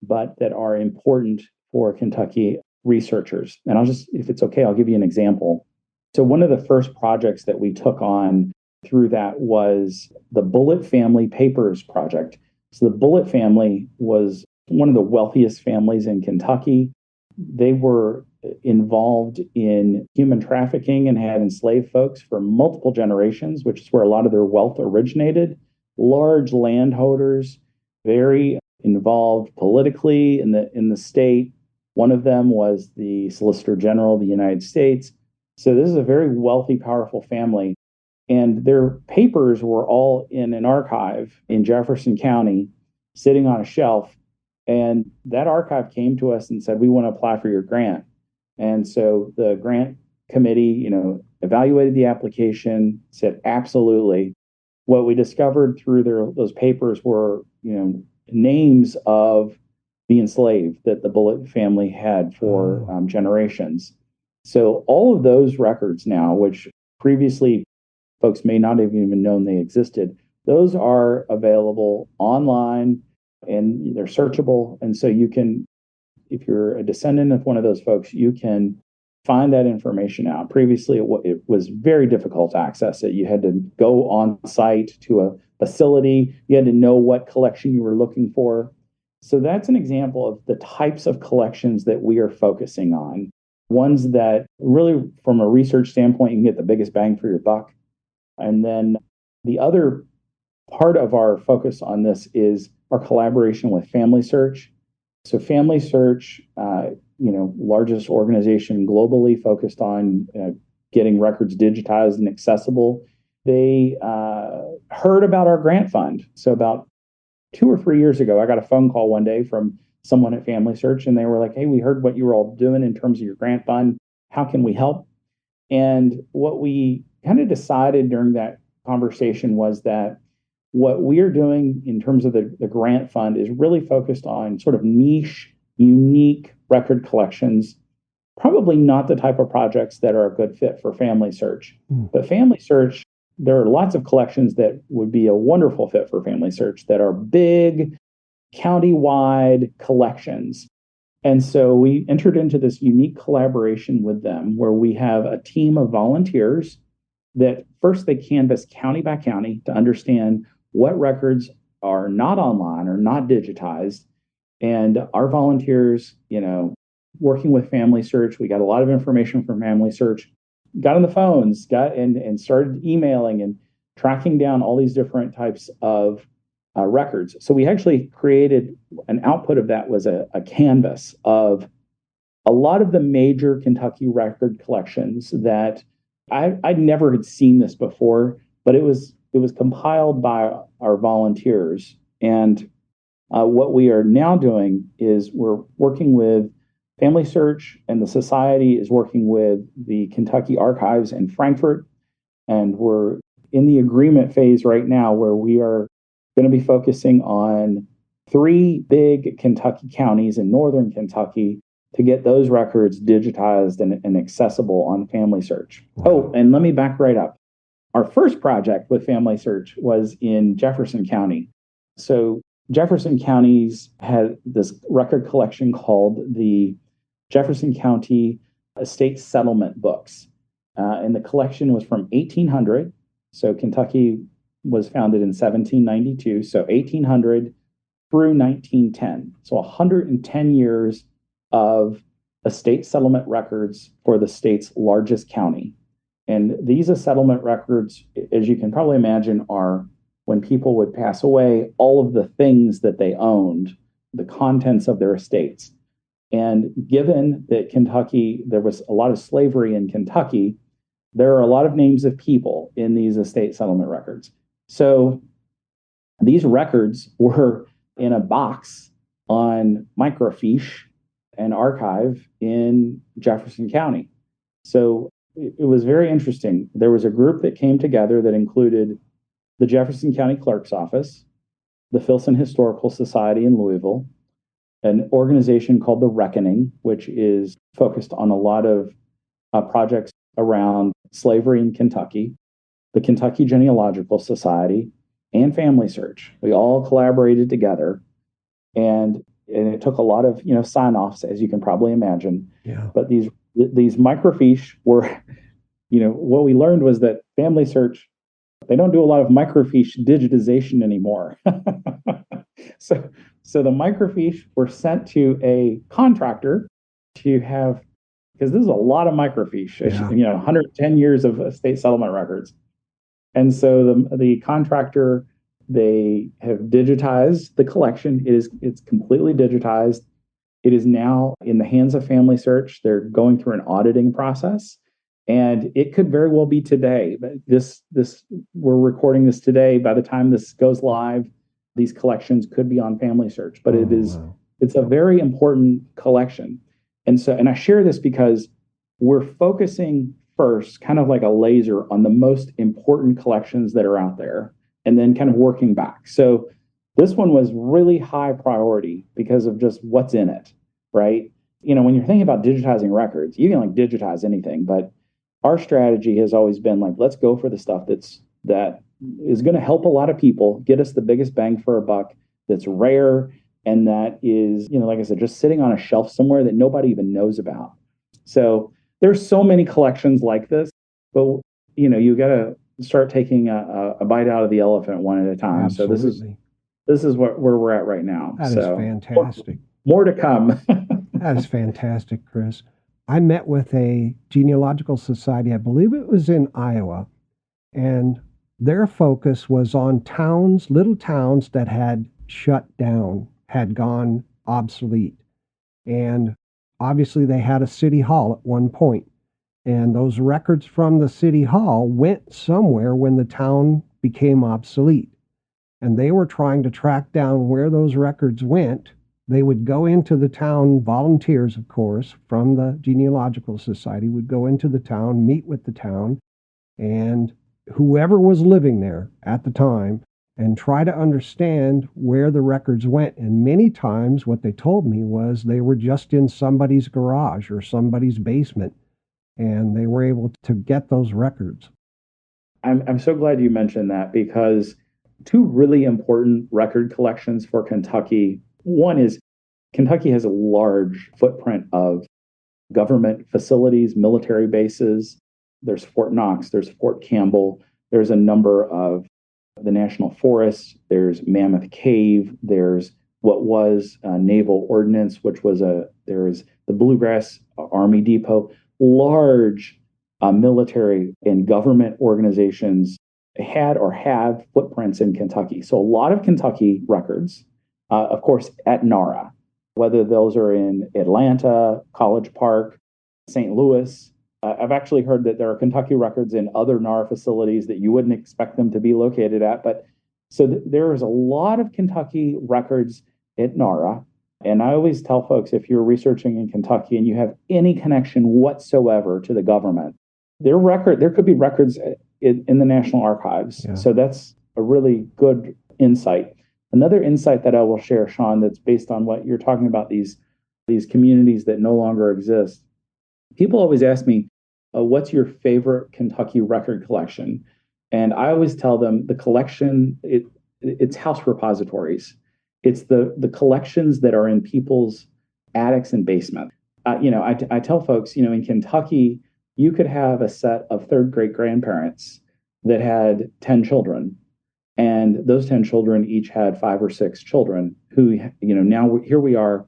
but that are important for Kentucky researchers. And if it's okay, I'll give you an example. So one of the first projects that we took on through that was the Bullitt Family Papers Project. So the Bullitt family was one of the wealthiest families in Kentucky. They were involved in human trafficking and had enslaved folks for multiple generations, which is where a lot of their wealth originated. Large landholders, very involved politically in the state. One of them was the Solicitor General of the United States. So this is a very wealthy, powerful family. And their papers were all in an archive in Jefferson County, sitting on a shelf. And that archive came to us and said, we want to apply for your grant. And so the grant committee, evaluated the application, said, absolutely. What we discovered through those papers were, names of the enslaved that the Bullitt family had for generations. So all of those records now, which previously folks may not have even known they existed, those are available online and they're searchable. And so you can, if you're a descendant of one of those folks, you can find that information out. Previously, it was very difficult to access it. You had to go on site to a facility. You had to know what collection you were looking for. So that's an example of the types of collections that we are focusing on. Ones that really, from a research standpoint, you can get the biggest bang for your buck. And then the other part of our focus on this is our collaboration with Family Search. So Family Search, largest organization globally focused on getting records digitized and accessible. They heard about our grant fund. So about 2 or 3 years ago, I got a phone call one day from someone at Family Search, and they were like, hey, we heard what you were all doing in terms of your grant fund. How can we help? And what we kind of decided during that conversation was that what we are doing in terms of the grant fund is really focused on sort of niche, unique record collections, probably not the type of projects that are a good fit for Family Search. But Family Search, there are lots of collections that would be a wonderful fit for Family Search that are big, county-wide collections. And so we entered into this unique collaboration with them where we have a team of volunteers that first they canvass county by county to understand what records are not online or not digitized. And our volunteers, working with Family Search, we got a lot of information from Family Search, got on the phones, and started emailing and tracking down all these different types of records. So we actually created an output of that was a canvas of a lot of the major Kentucky record collections that I'd never had seen this before, but it was compiled by our volunteers. And what we are now doing is we're working with Family Search and the Society is working with the Kentucky Archives in Frankfort, and we're in the agreement phase right now where we are going to be focusing on 3 big Kentucky counties in northern Kentucky to get those records digitized and accessible on Family Search. Oh, and let me back right up. Our first project with Family Search was in Jefferson County. So Jefferson County's had this record collection called the Jefferson County Estate Settlement Books. And the collection was from 1800. So Kentucky was founded in 1792. So 1800 through 1910. So 110 years of estate settlement records for the state's largest county. And these settlement records, as you can probably imagine, are when people would pass away, all of the things that they owned, the contents of their estates. And given that Kentucky, there was a lot of slavery in Kentucky, there are a lot of names of people in these estate settlement records. So these records were in a box on microfiche and archive in Jefferson County. So it was very interesting. There was a group that came together that included the Jefferson County Clerk's Office, the Filson Historical Society in Louisville, an organization called The Reckoning, which is focused on a lot of projects around slavery in Kentucky, the Kentucky Genealogical Society, and Family Search. We all collaborated together, and it took a lot of sign-offs, as you can probably imagine. Yeah. But these microfiche were, what we learned was that Family Search, they don't do a lot of microfiche digitization anymore. So the microfiche were sent to a contractor to have, because this is a lot of microfiche, 110 years of estate settlement records. And so the contractor, they have digitized the collection. It's completely digitized. It is now in the hands of Family Search. They're going through an auditing process, and it could very well be today. But we're recording this today. By the time this goes live, these collections could be on Family Search. But it's a very important collection. And I share this because we're focusing first, kind of like a laser, on the most important collections that are out there, and then kind of working back. So this one was really high priority because of just what's in it, right? When you're thinking about digitizing records, you can digitize anything, but our strategy has always been let's go for the stuff that is going to help a lot of people, get us the biggest bang for a buck, that's rare, and that is, like I said, just sitting on a shelf somewhere that nobody even knows about. So there's so many collections like this, but you got to start taking a bite out of the elephant one at a time. Absolutely. So this is where we're at right now. That is fantastic. More to come. That is fantastic, Chris. I met with a genealogical society, I believe it was in Iowa, and their focus was on little towns that had shut down, had gone obsolete. And obviously they had a city hall at one point. And those records from the city hall went somewhere when the town became obsolete. And they were trying to track down where those records went. They would go into the town, volunteers, of course, from the Genealogical Society would go into the town, meet with the town, and whoever was living there at the time, and try to understand where the records went. And many times what they told me was they were just in somebody's garage or somebody's basement, and they were able to get those records. I'm so glad you mentioned that, because 2 really important record collections for Kentucky. One is Kentucky has a large footprint of government facilities, military bases. There's Fort Knox, there's Fort Campbell, there's a number of the national forests, there's Mammoth Cave, there's what was Naval Ordnance, which was there's the Bluegrass Army Depot. Large military and government organizations had or have footprints in Kentucky. So a lot of Kentucky records, of course, at NARA, whether those are in Atlanta, College Park, St. Louis. I've actually heard that there are Kentucky records in other NARA facilities that you wouldn't expect them to be located at. But so there is a lot of Kentucky records at NARA. And I always tell folks, if you're researching in Kentucky and you have any connection whatsoever to the government, there could be records in the National Archives. Yeah. So that's a really good insight. Another insight that I will share, Sean, that's based on what you're talking about, these communities that no longer exist. People always ask me, what's your favorite Kentucky record collection? And I always tell them the collection, it's house repositories. It's the collections that are in people's attics and basement. I tell folks, in Kentucky, you could have a set of third great grandparents that had 10 children. And those 10 children each had 5 or 6 children who, now here we are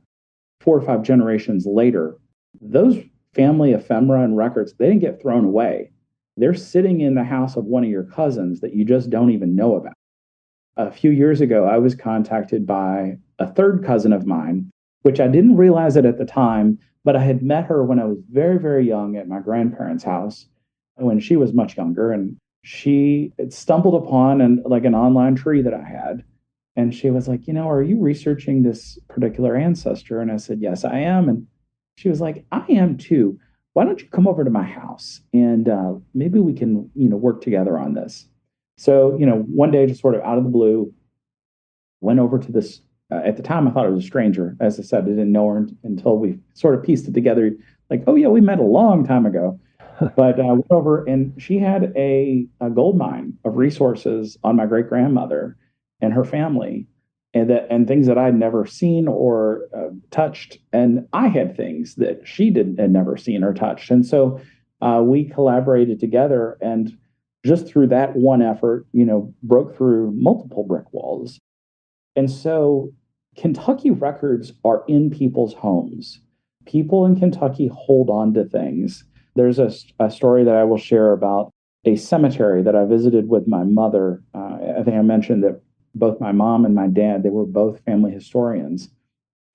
4 or 5 generations later. Those family ephemera and records, they didn't get thrown away. They're sitting in the house of one of your cousins that you just don't even know about. A few years ago, I was contacted by a third cousin of mine, which I didn't realize it at the time, but I had met her when I was very, very young at my grandparents' house when she was much younger. And she had stumbled upon an online tree that I had. And she was like, are you researching this particular ancestor? And I said, yes, I am. And she was like, I am too. Why don't you come over to my house and maybe we can, work together on this. So, one day, just sort of out of the blue, went over to this. At the time, I thought it was a stranger. As I said, I didn't know her until we sort of pieced it together. Like, oh, yeah, we met a long time ago. But I went over and she had a gold mine of resources on my great grandmother and her family, and things that I'd never seen or touched. And I had things that she had never seen or touched. And so we collaborated together, and just through that one effort, broke through multiple brick walls. And so Kentucky records are in people's homes. People in Kentucky hold on to things. There's a story that I will share about a cemetery that I visited with my mother. I think I mentioned that both my mom and my dad, they were both family historians.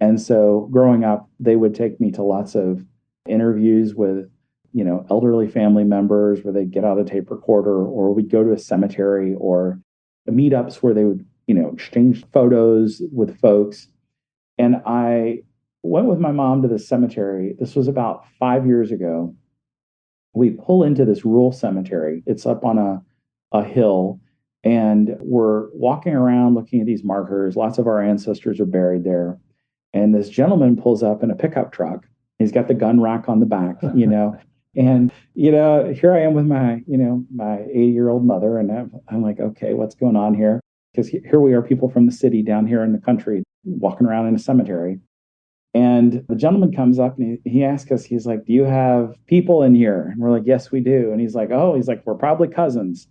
And so growing up, they would take me to lots of interviews with elderly family members where they'd get out a tape recorder, or we'd go to a cemetery or meetups where they would, exchange photos with folks. And I went with my mom to the cemetery. This was about 5 years ago. We pull into this rural cemetery. It's up on a hill, and we're walking around looking at these markers. Lots of our ancestors are buried there. And this gentleman pulls up in a pickup truck. He's got the gun rack on the back, And, here I am with my 80-year-old mother, and I'm like, okay, what's going on here? Because here we are, people from the city down here in the country walking around in a cemetery. And the gentleman comes up and he asks us, he's like, do you have people in here? And we're like, yes, we do. And he's like, we're probably cousins.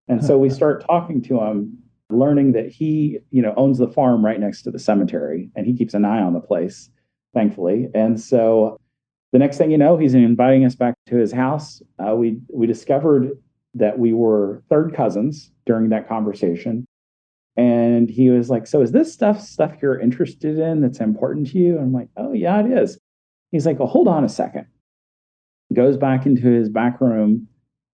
And so we start talking to him, learning that he, owns the farm right next to the cemetery, and he keeps an eye on the place, thankfully. And so the next thing you know, he's inviting us back to his house. We discovered that we were third cousins during that conversation. And he was like, so is this stuff you're interested in that's important to you? And I'm like, oh, yeah, it is. He's like, well, hold on a second. Goes back into his back room,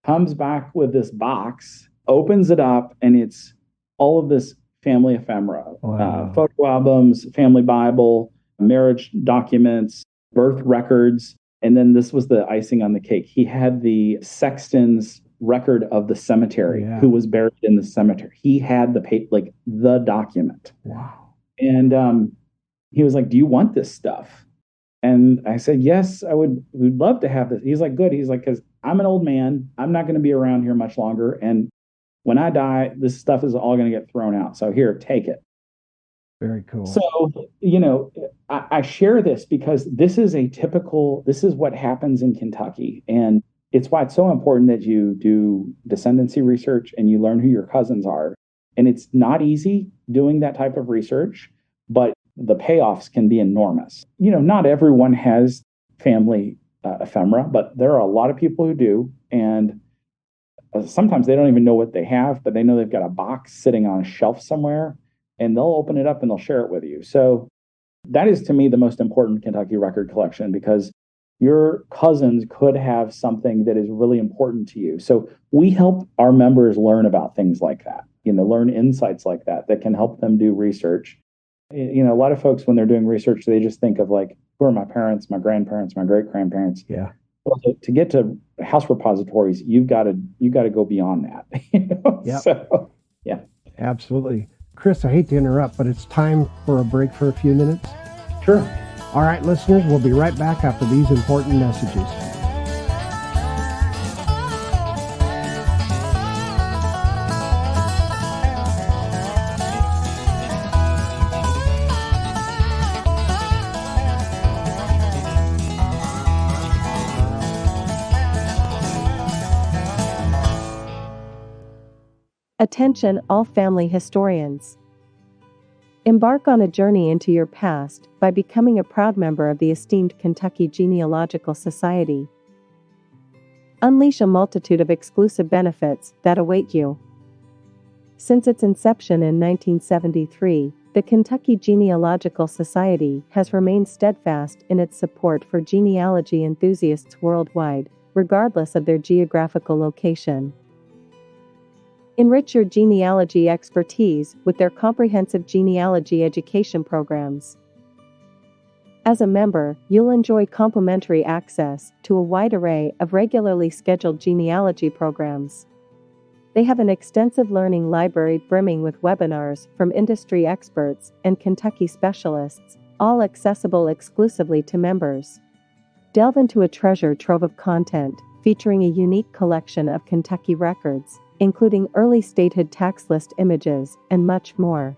comes back with this box, opens it up, and it's all of this family ephemera, Wow. Photo albums, family Bible, marriage documents, birth records. And then this was the icing on the cake. He had the sexton's record of the cemetery, who was buried in the cemetery. He had the document. Wow. And he was like, do you want this stuff? And I said, yes, we'd love to have this. He's like, good. He's like, because I'm an old man. I'm not going to be around here much longer. And when I die, this stuff is all going to get thrown out. So here, take it. Very cool. So, I share this because this is what happens in Kentucky. And it's why it's so important that you do descendancy research and you learn who your cousins are. And it's not easy doing that type of research, but the payoffs can be enormous. Not everyone has family ephemera, but there are a lot of people who do. And sometimes they don't even know what they have, but they know they've got a box sitting on a shelf somewhere, and they'll open it up and they'll share it with you. So that is, to me, the most important Kentucky record collection, because your cousins could have something that is really important to you. So we help our members learn about things like that, learn insights like that can help them do research. A lot of folks, when they're doing research, they just think of like, who are my parents, my grandparents, my great grandparents. Yeah. Well, to get to house repositories, you've got to go beyond that. Yep. So, yeah. Absolutely. Chris, I hate to interrupt, but it's time for a break for a few minutes. Sure. All right, listeners, we'll be right back after these important messages. Attention all family historians. Embark on a journey into your past by becoming a proud member of the esteemed Kentucky Genealogical Society. Unleash a multitude of exclusive benefits that await you. Since its inception in 1973, the Kentucky Genealogical Society has remained steadfast in its support for genealogy enthusiasts worldwide, regardless of their geographical location. Enrich your genealogy expertise with their comprehensive genealogy education programs. As a member, you'll enjoy complimentary access to a wide array of regularly scheduled genealogy programs. They have an extensive learning library brimming with webinars from industry experts and Kentucky specialists, all accessible exclusively to members. Delve into a treasure trove of content featuring a unique collection of Kentucky records, including early statehood tax list images, and much more.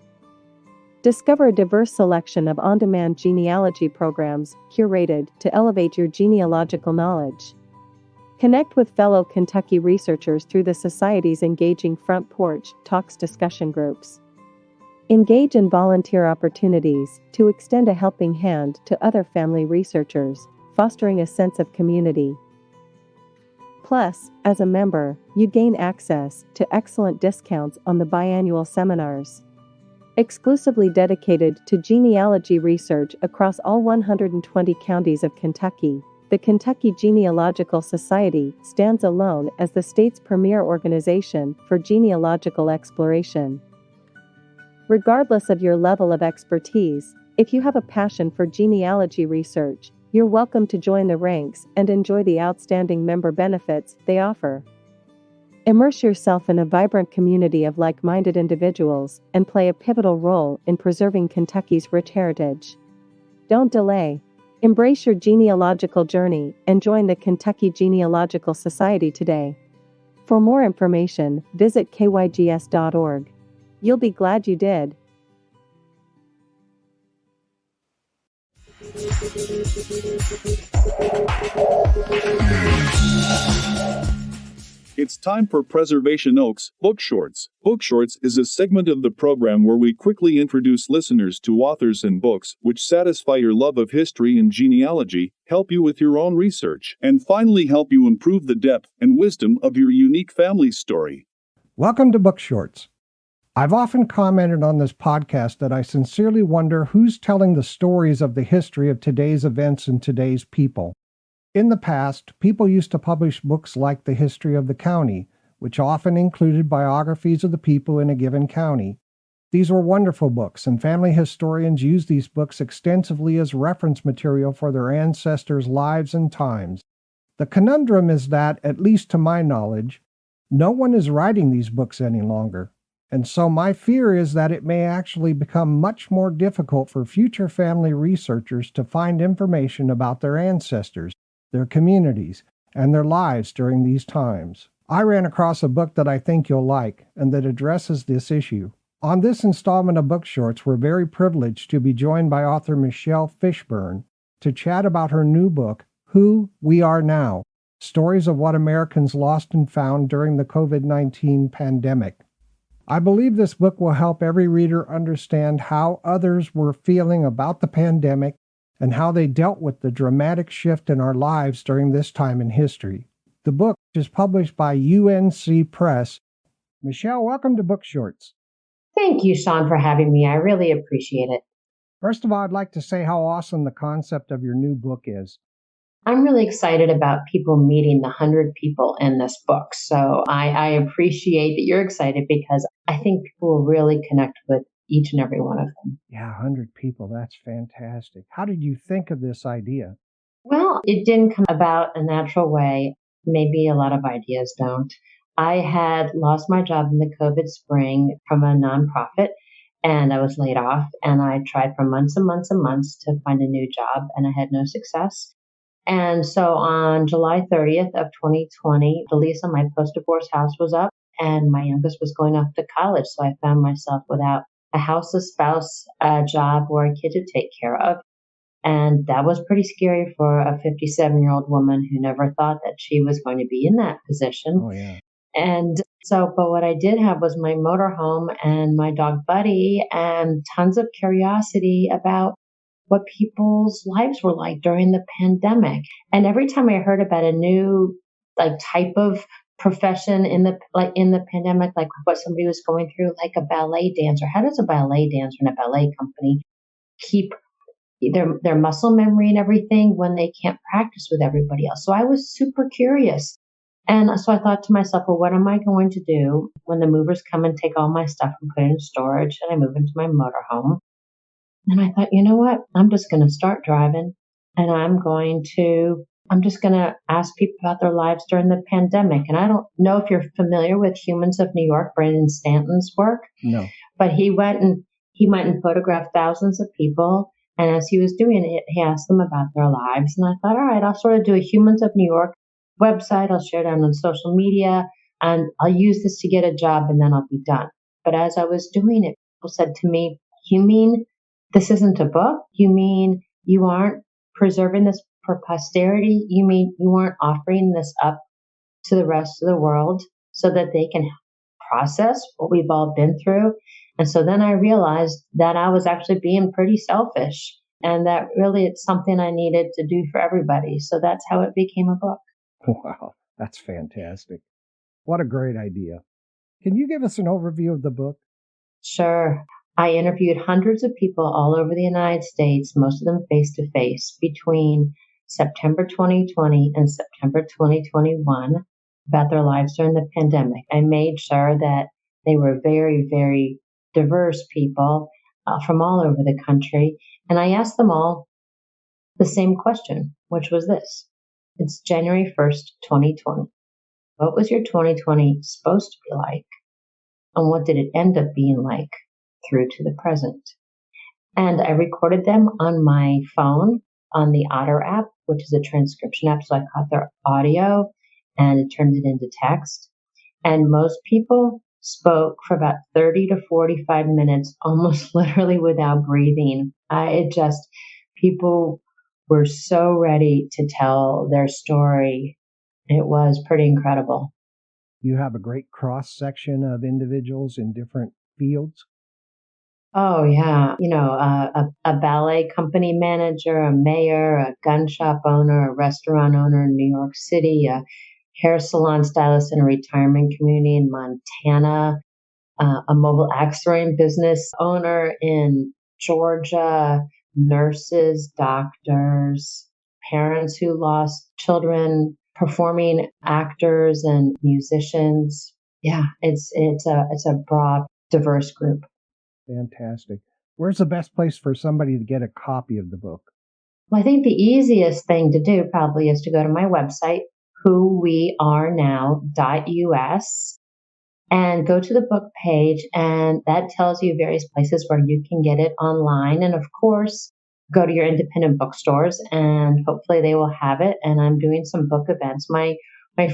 Discover a diverse selection of on-demand genealogy programs curated to elevate your genealogical knowledge. Connect with fellow Kentucky researchers through the Society's engaging Front Porch Talks discussion groups. Engage in volunteer opportunities to extend a helping hand to other family researchers, fostering a sense of community. Plus, as a member, you gain access to excellent discounts on the biannual seminars. Exclusively dedicated to genealogy research across all 120 counties of Kentucky, the Kentucky Genealogical Society stands alone as the state's premier organization for genealogical exploration. Regardless of your level of expertise, if you have a passion for genealogy research, you're welcome to join the ranks and enjoy the outstanding member benefits they offer. Immerse yourself in a vibrant community of like-minded individuals and play a pivotal role in preserving Kentucky's rich heritage. Don't delay. Embrace your genealogical journey and join the Kentucky Genealogical Society today. For more information, visit kygs.org. You'll be glad you did. It's time for Preservation Oaks Book Shorts. Book Shorts is a segment of the program where we quickly introduce listeners to authors and books which satisfy your love of history and genealogy, help you with your own research, and finally help you improve the depth and wisdom of your unique family story. Welcome to Book Shorts. I've often commented on this podcast that I sincerely wonder who's telling the stories of the history of today's events and today's people. In the past, people used to publish books like The History of the County, which often included biographies of the people in a given county. These were wonderful books, and family historians used these books extensively as reference material for their ancestors' lives and times. The conundrum is that, at least to my knowledge, no one is writing these books any longer. And so my fear is that it may actually become much more difficult for future family researchers to find information about their ancestors, their communities, and their lives during these times. I ran across a book that I think you'll like and that addresses this issue. On this installment of Book Shorts, we're very privileged to be joined by author Michelle Fishburne to chat about her new book, Who We Are Now: Stories of What Americans Lost and Found During the COVID-19 Pandemic. I believe this book will help every reader understand how others were feeling about the pandemic and how they dealt with the dramatic shift in our lives during this time in history. The book is published by UNC Press. Michelle, welcome to Book Shorts. Thank you, Sean, for having me. I really appreciate it. First of all, I'd like to say how awesome the concept of your new book is. I'm really excited about people meeting the 100 people in this book. So I appreciate that you're excited because I think people will really connect with each and every one of them. Yeah, 100 people. That's fantastic. How did you think of this idea? Well, it didn't come about a natural way. Maybe a lot of ideas don't. I had lost my job in the COVID spring from a nonprofit, and I was laid off, and I tried for months and months and months to find a new job, and I had no success. And so on July 30th of 2020, the lease on my post-divorce house was up, and my youngest was going off to college. So I found myself without a house, a spouse, a job, or a kid to take care of. And that was pretty scary for a 57-year-old woman who never thought that she was going to be in that position. Oh, yeah. And so, but what I did have was my motorhome and my dog Buddy and tons of curiosity about what people's lives were like during the pandemic. And every time I heard about a new type of profession in the pandemic, like what somebody was going through, like a ballet dancer, how does a ballet dancer in a ballet company keep their muscle memory and everything when they can't practice with everybody else? So I was super curious. And so I thought to myself, well, what am I going to do when the movers come and take all my stuff and put it in storage and I move into my motorhome? And I thought, you know what? I'm just going to start driving and I'm just going to ask people about their lives during the pandemic. And I don't know if you're familiar with Humans of New York, Brandon Stanton's work. No. But he went and photographed thousands of people. And as he was doing it, he asked them about their lives. And I thought, all right, I'll sort of do a Humans of New York website. I'll share it on social media and I'll use this to get a job and then I'll be done. But as I was doing it, people said to me, you mean this isn't a book? You mean you aren't preserving this for posterity? You mean you aren't offering this up to the rest of the world so that they can process what we've all been through? And so then I realized that I was actually being pretty selfish and that really it's something I needed to do for everybody. So that's how it became a book. Wow, that's fantastic. What a great idea. Can you give us an overview of the book? Sure. I interviewed hundreds of people all over the United States, most of them face to face, between September 2020 and September 2021 about their lives during the pandemic. I made sure that they were very, very diverse people from all over the country. And I asked them all the same question, which was this. It's January 1st, 2020. What was your 2020 supposed to be like? And what did it end up being like through to the present? And I recorded them on my phone on the Otter app, which is a transcription app. So I caught their audio and it turned it into text. And most people spoke for about 30 to 45 minutes, almost literally without breathing. People were so ready to tell their story. It was pretty incredible. You have a great cross section of individuals in different fields. Oh, yeah. A ballet company manager, a mayor, a gun shop owner, a restaurant owner in New York City, a hair salon stylist in a retirement community in Montana, a mobile axe throwing business owner in Georgia, nurses, doctors, parents who lost children, performing actors and musicians. Yeah, it's a broad, diverse group. Fantastic. Where's the best place for somebody to get a copy of the book? Well, I think the easiest thing to do probably is to go to my website, whowearenow.us, and go to the book page, and that tells you various places where you can get it online. And of course, go to your independent bookstores, and hopefully they will have it. And I'm doing some book events. My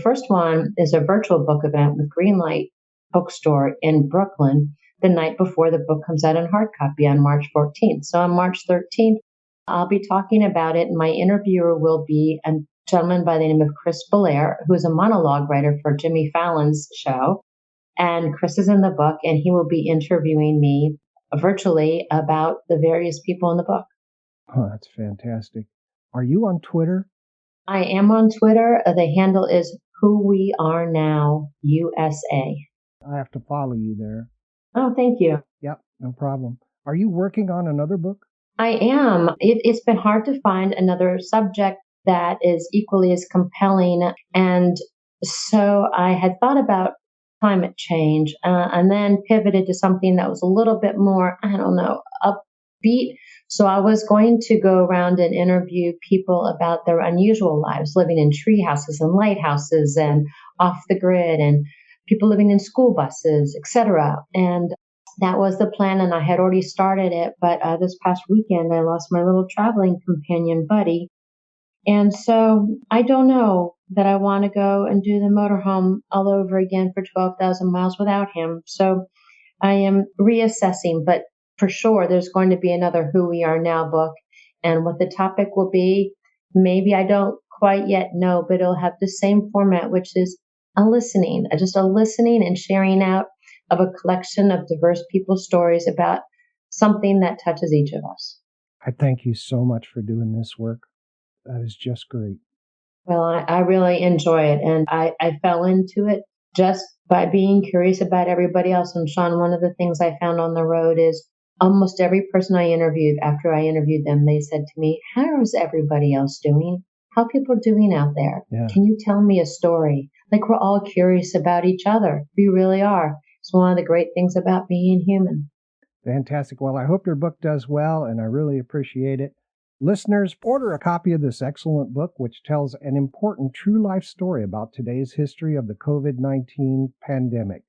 first one is a virtual book event with Greenlight Bookstore in Brooklyn the night before the book comes out in hard copy on March 14th. So on March 13th, I'll be talking about it, and my interviewer will be a gentleman by the name of Chris Belair, who is a monologue writer for Jimmy Fallon's show. And Chris is in the book, and he will be interviewing me virtually about the various people in the book. Oh, that's fantastic. Are you on Twitter? I am on Twitter. The handle is whowearenow.USA. I have to follow you there. Oh, thank you. Yep, no problem. Are you working on another book? I am. It's been hard to find another subject that is equally as compelling. And so I had thought about climate change, and then pivoted to something that was a little bit more, I don't know, upbeat. So I was going to go around and interview people about their unusual lives, living in tree houses and lighthouses and off the grid, and people living in school buses, etc. And that was the plan, and I had already started it. But this past weekend, I lost my little traveling companion, Buddy. And so I don't know that I want to go and do the motorhome all over again for 12,000 miles without him. So I am reassessing, but for sure there's going to be another Who We Are Now book. And what the topic will be, maybe I don't quite yet know, but it'll have the same format, which is just a listening and sharing out of a collection of diverse people's stories about something that touches each of us. I thank you so much for doing this work. That is just great. Well, I really enjoy it, and I fell into it just by being curious about everybody else. And Sean, one of the things I found on the road is almost every person I interviewed, after I interviewed them, they said to me, how is everybody else doing? How are people doing out there? Yeah. Can you tell me a story? Like, we're all curious about each other. We really are. It's one of the great things about being human. Fantastic. Well, I hope your book does well, and I really appreciate it. Listeners, order a copy of this excellent book, which tells an important true life story about today's history of the COVID-19 pandemic.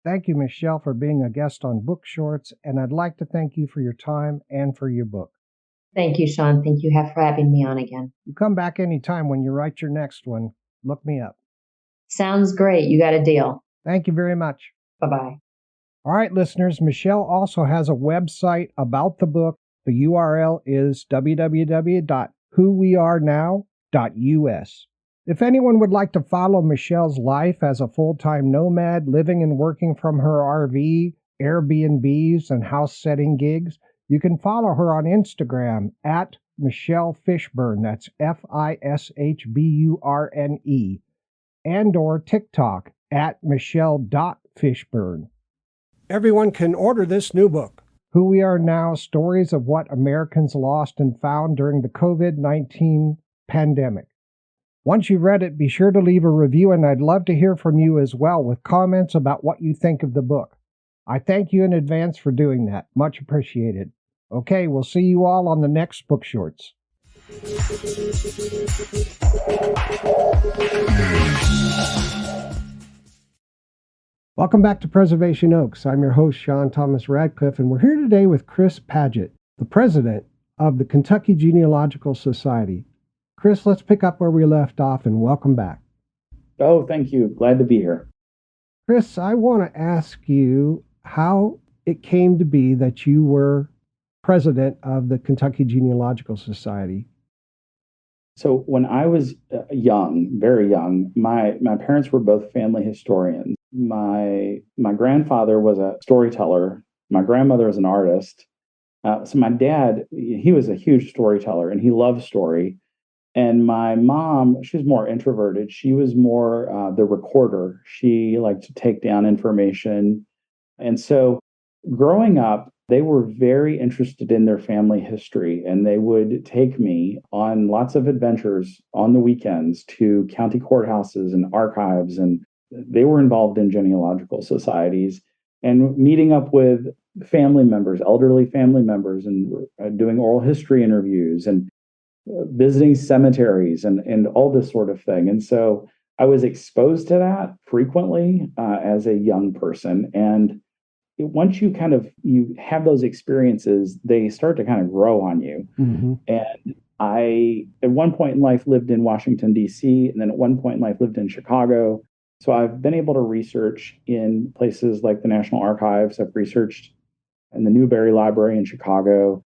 Thank you, Michelle, for being a guest on Book Shorts, and I'd like to thank you for your time and for your book. Thank you, Sean. Thank you for having me on again. You come back anytime when you write your next one. Look me up. Sounds great. You got a deal. Thank you very much. Bye-bye. All right, listeners, Michelle also has a website about the book. The URL is www.whowearenow.us. If anyone would like to follow Michelle's life as a full-time nomad, living and working from her RV, Airbnbs, and house-setting gigs, you can follow her on Instagram at Michelle Fishburne, that's Fishburne, and or TikTok at Michelle.Fishburne. Everyone can order this new book, Who We Are Now, Stories of What Americans Lost and Found During the COVID-19 Pandemic. Once you've read it, be sure to leave a review, and I'd love to hear from you as well with comments about what you think of the book. I thank you in advance for doing that. Much appreciated. Okay, we'll see you all on the next Book Shorts. Welcome back to Preservation Oaks. I'm your host, Sean Thomas Radcliff, and we're here today with Chris Padgett, the president of the Kentucky Genealogical Society. Chris, let's pick up where we left off, and welcome back. Oh, thank you. Glad to be here. Chris, I want to ask you how it came to be that you were president of the Kentucky Genealogical Society. So when I was young, very young, my parents were both family historians. My grandfather was a storyteller. My grandmother was an artist. So my dad, he was a huge storyteller, and he loved story. And my mom, she was more introverted. She was more the recorder. She liked to take down information. And so growing up, they were very interested in their family history, and they would take me on lots of adventures on the weekends to county courthouses and archives, and they were involved in genealogical societies and meeting up with family members, elderly family members, and doing oral history interviews and visiting cemeteries and all this sort of thing. And so I was exposed to that frequently as a young person. And once you have those experiences, they start to kind of grow on you. Mm-hmm. And I, at one point in life, lived in Washington, D.C., and then at one point in life lived in Chicago. So I've been able to research in places like the National Archives. I've researched in the Newberry Library in Chicago.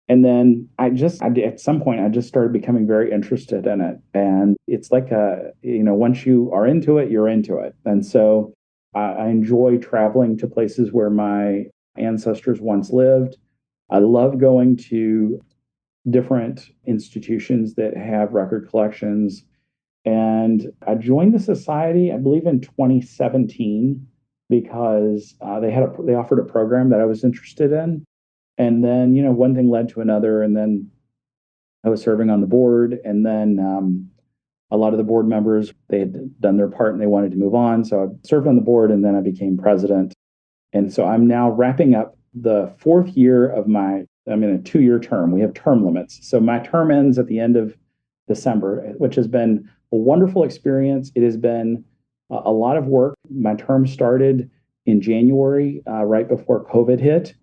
And then at some point, I just started becoming very interested in it. And it's like once you are into it, you're into it. And so I enjoy traveling to places where my ancestors once lived. I love going to different institutions that have record collections. And I joined the society, I believe, in 2017 because they offered a program that I was interested in. And then, one thing led to another, and then I was serving on the board. And then a lot of the board members, they had done their part and they wanted to move on. So I served on the board and then I became president. And so I'm now wrapping up the fourth year of I'm in a 2-year term. We have term limits. So my term ends at the end of December, which has been a wonderful experience. It has been a lot of work. My term started in January, right before COVID hit.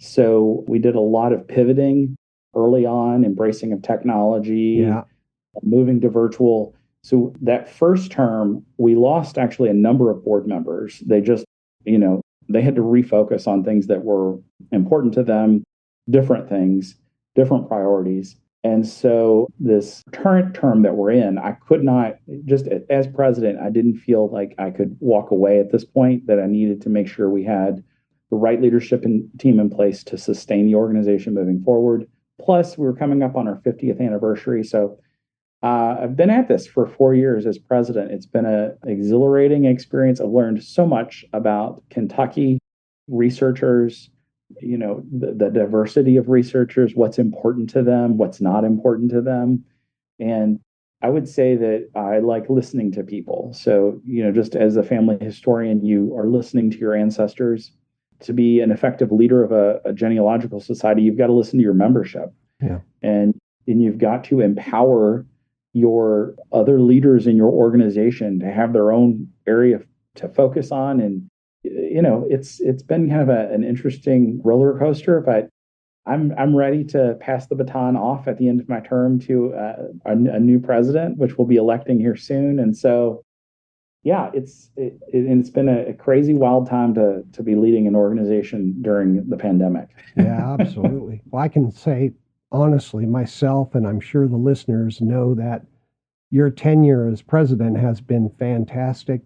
So we did a lot of pivoting early on, embracing of technology, moving to virtual. So that first term, we lost actually a number of board members. They just, they had to refocus on things that were important to them, different things, different priorities. And so this current term that we're in, I could not, just as president, I didn't feel like I could walk away at this point, that I needed to make sure we had the right leadership and team in place to sustain the organization moving forward. Plus, we were coming up on our 50th anniversary. So I've been at this for 4 years as president. It's been an exhilarating experience. I've learned so much about Kentucky researchers, the diversity of researchers, what's important to them, what's not important to them. And I would say that I like listening to people. So, just as a family historian, you are listening to your ancestors. To be an effective leader of a genealogical society, you've got to listen to your membership. Yeah. And you've got to empower your other leaders in your organization to have their own area to focus on. And it's been kind of an interesting roller coaster, but I'm ready to pass the baton off at the end of my term to a new president, which we'll be electing here soon. And so, yeah, it's been a crazy, wild time to be leading an organization during the pandemic. Yeah, absolutely. Well, I can say honestly, myself, and I'm sure the listeners know that your tenure as president has been fantastic.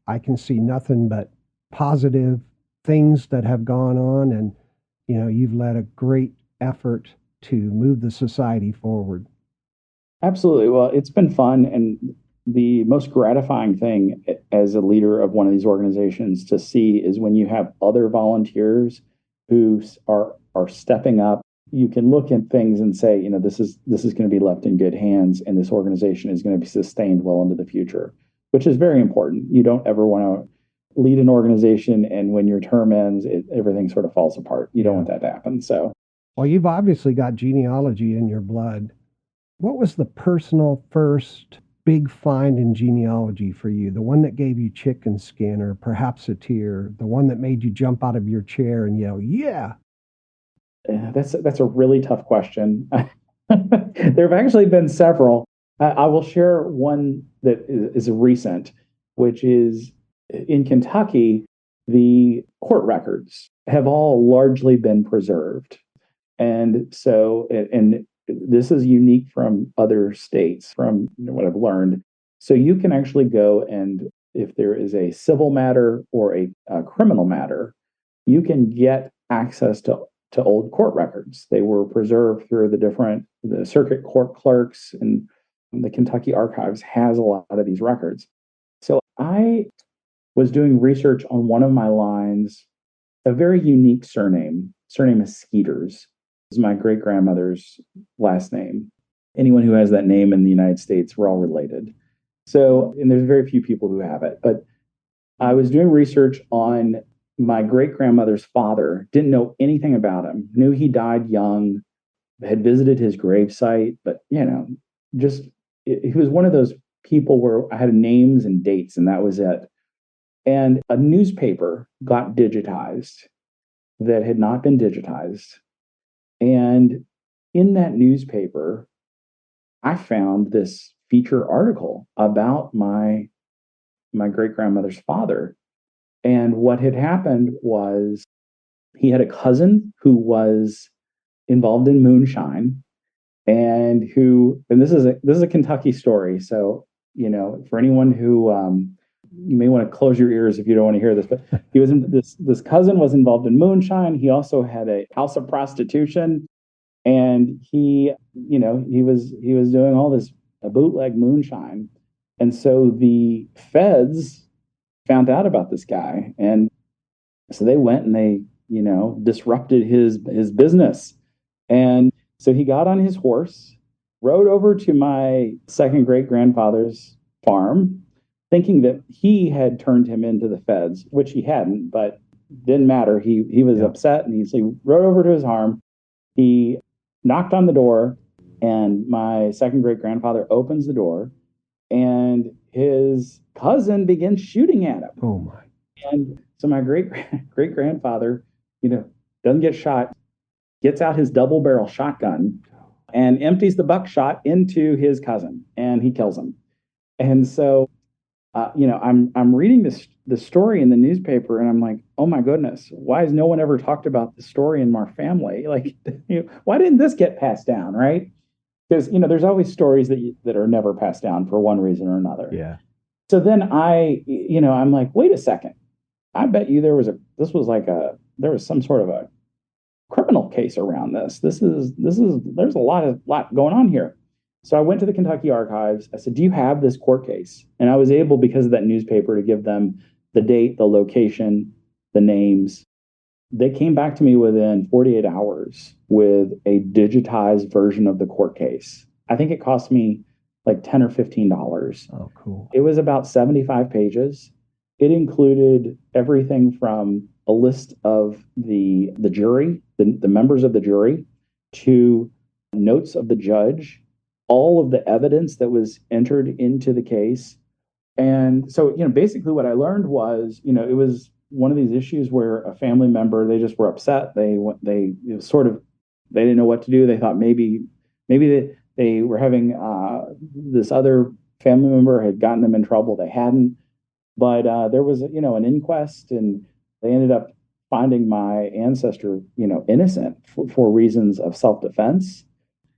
I can see nothing but positive things that have gone on, and you've led a great effort to move the society forward. Absolutely. Well, it's been fun, and the most gratifying thing as a leader of one of these organizations to see is when you have other volunteers who are stepping up. You can look at things and say, this is going to be left in good hands, and this organization is going to be sustained well into the future, which is very important. You don't ever want to lead an organization, and when your term ends, everything sort of falls apart. You don't want that to happen. So, well, you've obviously got genealogy in your blood. What was the personal first big find in genealogy for you? The one that gave you chicken skin, or perhaps a tear? The one that made you jump out of your chair and yell, "Yeah"? That's a really tough question. There have actually been several. I will share one that is recent, which is in Kentucky, the court records have all largely been preserved. And so, and this is unique from other states, from what I've learned. So you can actually go, and if there is a civil matter or a criminal matter, you can get access to old court records. They were preserved through the circuit court clerks, and the Kentucky Archives has a lot of these records. So I was doing research on one of my lines, a very unique surname. Surname is Skeeters. Is my great-grandmother's last name. Anyone who has that name in the United States, we're all related. So, and there's very few people who have it. But I was doing research on my great-grandmother's father, didn't know anything about him, knew he died young, had visited his gravesite, but, he was one of those people where I had names and dates, and that was it. And a newspaper got digitized that had not been digitized. And in that newspaper, I found this feature article about my great-grandmother's father. And what had happened was he had a cousin who was involved in moonshine, and this is a Kentucky story. So, for anyone who you may want to close your ears if you don't want to hear this, but he was this cousin was involved in moonshine. He also had a house of prostitution, and he was doing all this bootleg moonshine. And so the feds found out about this guy, and so they went and they disrupted his business. And so he got on his horse rode over to my second great grandfather's farm, thinking that he had turned him into the feds, which he hadn't, but didn't matter. He was upset, and he rode over to his farm. He knocked on the door, and my second great grandfather opens the door, and his cousin begins shooting at him. Oh my! And so my great grandfather, doesn't get shot, gets out his double barrel shotgun, and empties the buckshot into his cousin, and he kills him. And so, I'm reading the story in the newspaper, and I'm like, oh my goodness, why has no one ever talked about the story in our family? Like, why didn't this get passed down, right? Because there's always stories that are never passed down for one reason or another. Yeah. So then I'm like, wait a second, I bet you there was some sort of a criminal case around this. There's a lot going on here. So I went to the Kentucky archives. I said, do you have this court case? And I was able, because of that newspaper, to give them the date, the location, the names. They came back to me within 48 hours with a digitized version of the court case. I think it cost me like $10 or $15. Oh, cool. It was about 75 pages. It included everything from a list of the jury, the members of the jury, to notes of the judge, all of the evidence that was entered into the case. And so, basically what I learned was, it was one of these issues where a family member, they just were upset. They didn't know what to do. They thought maybe they were having this other family member had gotten them in trouble. They hadn't. But there was, an inquest, and they ended up finding my ancestor, innocent for reasons of self-defense.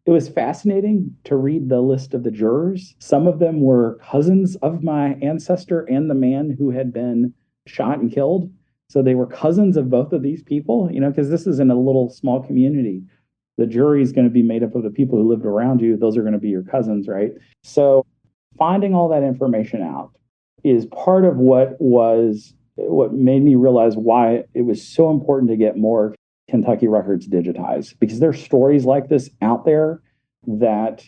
It was fascinating to read the list of the jurors. Some of them were cousins of my ancestor and the man who had been shot and killed. So they were cousins of both of these people, because this is in a little small community. The jury is going to be made up of the people who lived around you. Those are going to be your cousins, right? So finding all that information out is part of what made me realize why it was so important to get more Kentucky records digitized, because there's stories like this out there that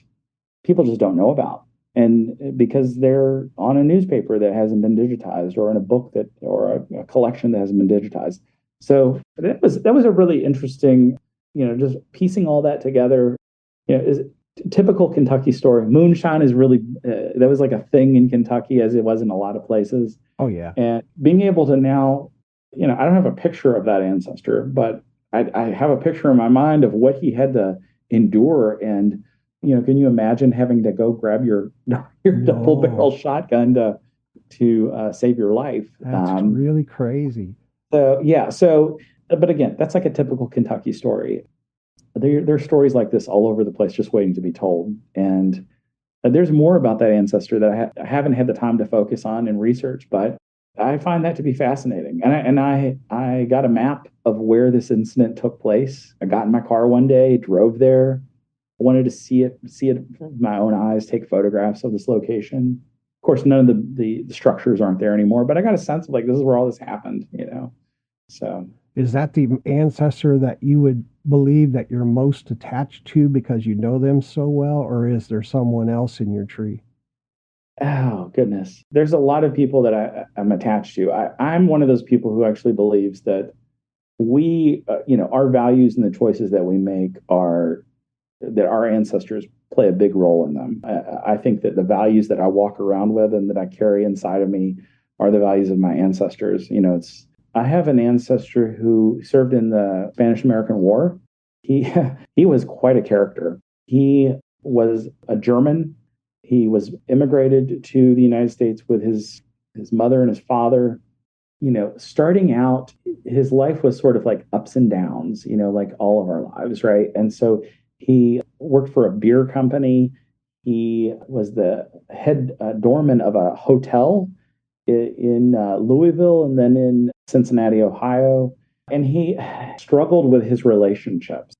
people just don't know about. And because they're on a newspaper that hasn't been digitized, or in a book or a collection that hasn't been digitized. So that was a really interesting, just piecing all that together. Is typical Kentucky story. Moonshine is really, that was like a thing in Kentucky, as it was in a lot of places. Oh yeah. And being able to now, I don't have a picture of that ancestor, but I have a picture in my mind of what he had to endure. And, can you imagine having to go grab your double barrel shotgun to save your life? That's really crazy. So, yeah. But again, that's like a typical Kentucky story. There are stories like this all over the place, just waiting to be told. And there's more about that ancestor that I haven't had the time to focus on and research, but I find that to be fascinating. And I got a map of where this incident took place. I got in my car one day, drove there. I wanted to see it with my own eyes, take photographs of this location. Of course, none of the structures aren't there anymore, but I got a sense of this is where all this happened, So is that the ancestor that you would believe that you're most attached to because you know them so well, or is there someone else in your tree? Oh, goodness. There's a lot of people that I'm attached to. I'm one of those people who actually believes that we, our values and the choices that we make that our ancestors play a big role in them. I think that the values that I walk around with and that I carry inside of me are the values of my ancestors. I have an ancestor who served in the Spanish-American War. He was quite a character. He was a German. He was immigrated to the United States with his mother and his father. Starting out, his life was sort of like ups and downs, like all of our lives, right? And so he worked for a beer company. He was the head doorman of a hotel in Louisville and then in Cincinnati, Ohio. And he struggled with his relationships.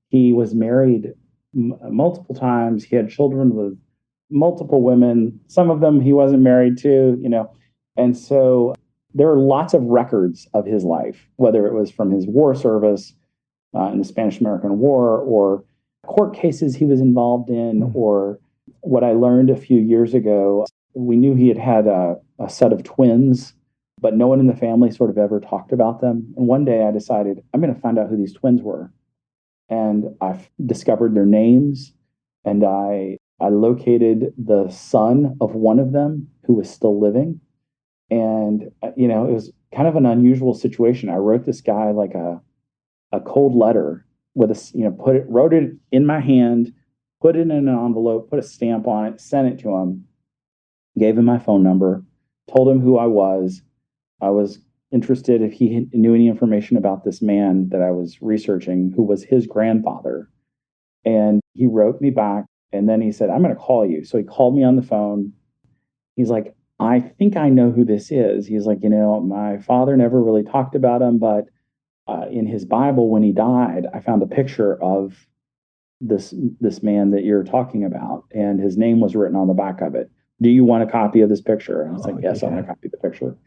He was married multiple times. He had children with multiple women. Some of them he wasn't married to, And so there are lots of records of his life, whether it was from his war service in the Spanish-American War, or court cases he was involved in, or what I learned a few years ago. We knew he had a set of twins, but no one in the family sort of ever talked about them. And one day I decided I'm going to find out who these twins were. And I discovered their names, and I located the son of one of them who was still living. And, it was kind of an unusual situation. I wrote this guy like a cold letter with wrote it in my hand, put it in an envelope, put a stamp on it, sent it to him, gave him my phone number, told him who I was. I was interested if he knew any information about this man that I was researching, who was his grandfather. And he wrote me back, and then he said, I'm going to call you. So he called me on the phone. He's like, I think I know who this is. He's like, my father never really talked about him, but in his Bible, when he died, I found a picture of this man that you're talking about, and his name was written on the back of it. Do you want a copy of this picture? And I was like, yes, I want a copy of the picture.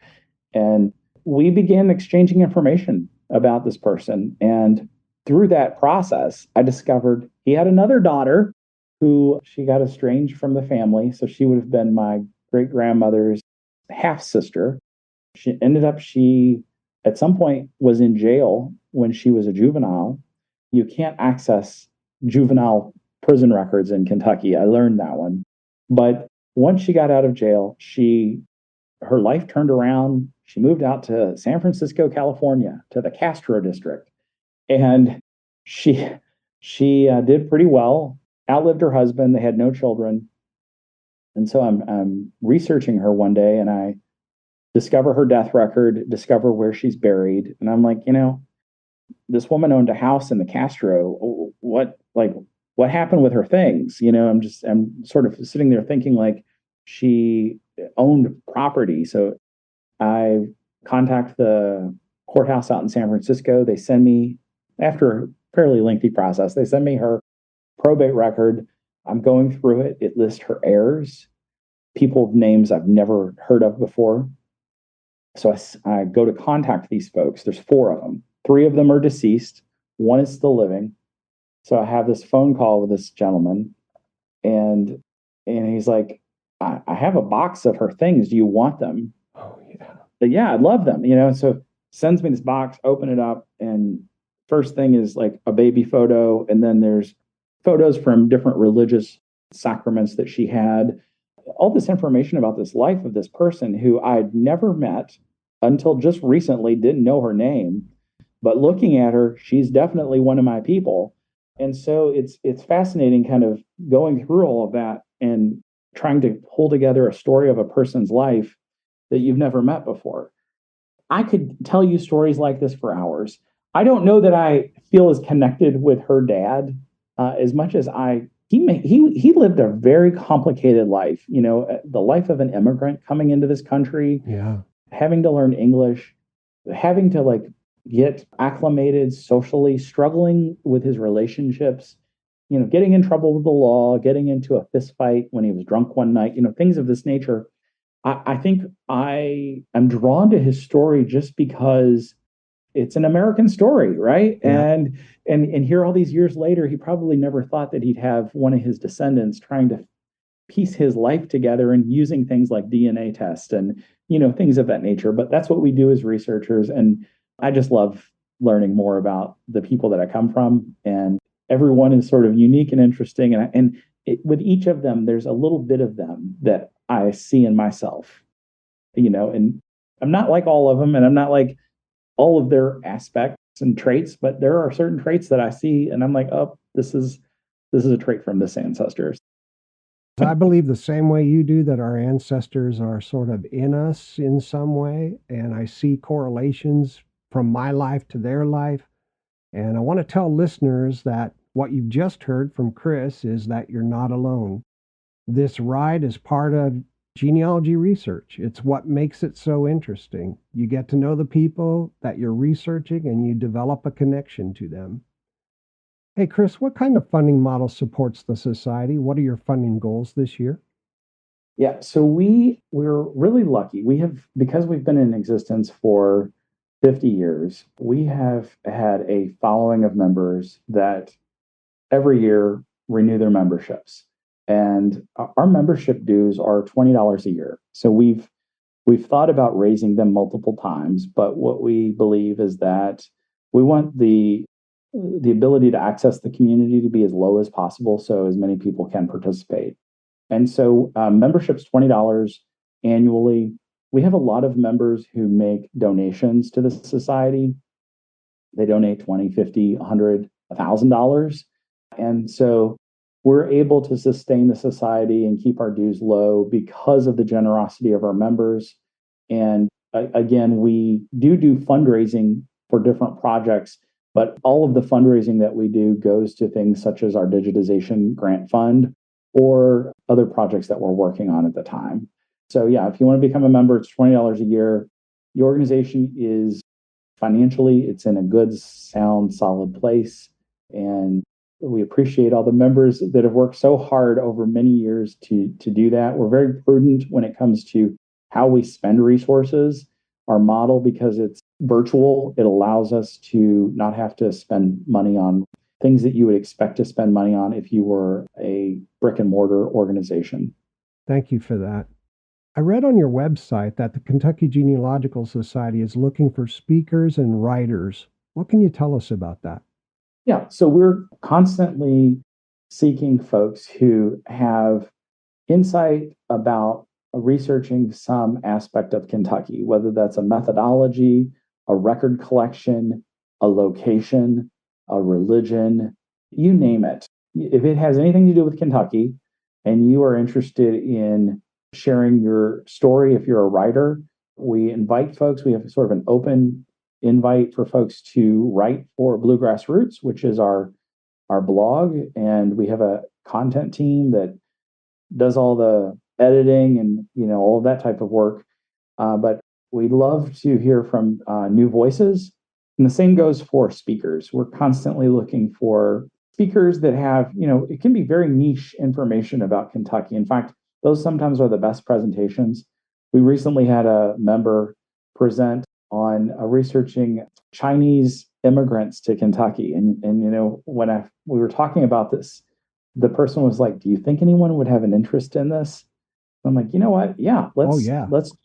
And we began exchanging information about this person. And through that process, I discovered he had another daughter who she got estranged from the family. So she would have been my great grandmother's half sister. She at some point was in jail when she was a juvenile. You can't access juvenile prison records in Kentucky. I learned that one. But once she got out of jail, her life turned around. She moved out to San Francisco, California, to the Castro district. And she did pretty well, outlived her husband. They had no children. And so I'm researching her one day, and I discover her death record, discover where she's buried. And I'm like, this woman owned a house in the Castro. What happened with her things? I'm sort of sitting there thinking like she owned property. So I contact the courthouse out in San Francisco. They send me, after a fairly lengthy process, they send me her probate record. I'm going through it. It lists her heirs, people's names I've never heard of before. So I go to contact these folks. There's 4 of them. 3 of them are deceased. 1 is still living. So I have this phone call with this gentleman, and he's like, I have a box of her things. Do you want them? Oh, yeah. But yeah, I'd love them. So sends me this box, open it up, and first thing is like a baby photo, and then there's photos from different religious sacraments that she had. All this information about this life of this person who I'd never met until just recently, didn't know her name, but looking at her, she's definitely one of my people. And so it's fascinating kind of going through all of that and trying to pull together a story of a person's life that you've never met before. I could tell you stories like this for hours. I don't know that I feel as connected with her dad as much as he lived a very complicated life, the life of an immigrant coming into this country, having to learn English, having to get acclimated socially, struggling with his relationships, getting in trouble with the law, getting into a fist fight when he was drunk one night, things of this nature. I think I am drawn to his story just because it's an American story, right? Yeah. And here all these years later, he probably never thought that he'd have one of his descendants trying to piece his life together and using things like DNA tests and, things of that nature. But that's what we do as researchers. And I just love learning more about the people that I come from. And everyone is sort of unique and interesting. And with each of them, there's a little bit of them that I see in myself, and I'm not like all of them, and I'm not like all of their aspects and traits, but there are certain traits that I see and I'm like, oh, this is a trait from this ancestor. I believe the same way you do, that our ancestors are sort of in us in some way. And I see correlations from my life to their life. And I want to tell listeners that what you've just heard from Chris is that you're not alone. This ride is part of genealogy research. It's what makes it so interesting. You get to know the people that you're researching and you develop a connection to them. Hey, Chris, what kind of funding model supports the society? What are your funding goals this year? Yeah, so we're really lucky. Because we've been in existence for 50 years, we have had a following of members that every year renew their memberships. And our membership dues are $20 a year. So we've thought about raising them multiple times, but what we believe is that we want the ability to access the community to be as low as possible so as many people can participate. And so membership's $20 annually. We have a lot of members who make donations to the society. They donate $20, $50, $100, $1,000. And so we're able to sustain the society and keep our dues low because of the generosity of our members. And again, we do fundraising for different projects, but all of the fundraising that we do goes to things such as our digitization grant fund or other projects that we're working on at the time. So yeah, if you want to become a member, it's $20 a year. The organization is financially, it's in a good, sound, solid place. And we appreciate all the members that have worked so hard over many years to do that. We're very prudent when it comes to how we spend resources. Our model, because it's virtual, it allows us to not have to spend money on things that you would expect to spend money on if you were a brick and mortar organization. Thank you for that. I read on your website that the Kentucky Genealogical Society is looking for speakers and writers. What can you tell us about that? Yeah, so we're constantly seeking folks who have insight about researching some aspect of Kentucky, whether that's a methodology, a record collection, a location, a religion, you name it. If it has anything to do with Kentucky and you are interested in sharing your story, if you're a writer, we invite folks. We have sort of an open invite for folks to write for Bluegrass Roots, which is our blog. And we have a content team that does all the editing and all of that type of work. But we'd love to hear from new voices. And the same goes for speakers. We're constantly looking for speakers that have, it can be very niche information about Kentucky. In fact, those sometimes are the best presentations. We recently had a member present on researching Chinese immigrants to Kentucky. And when we were talking about this, the person was like, "Do you think anyone would have an interest in this?" I'm like, "You know what? Yeah, let's."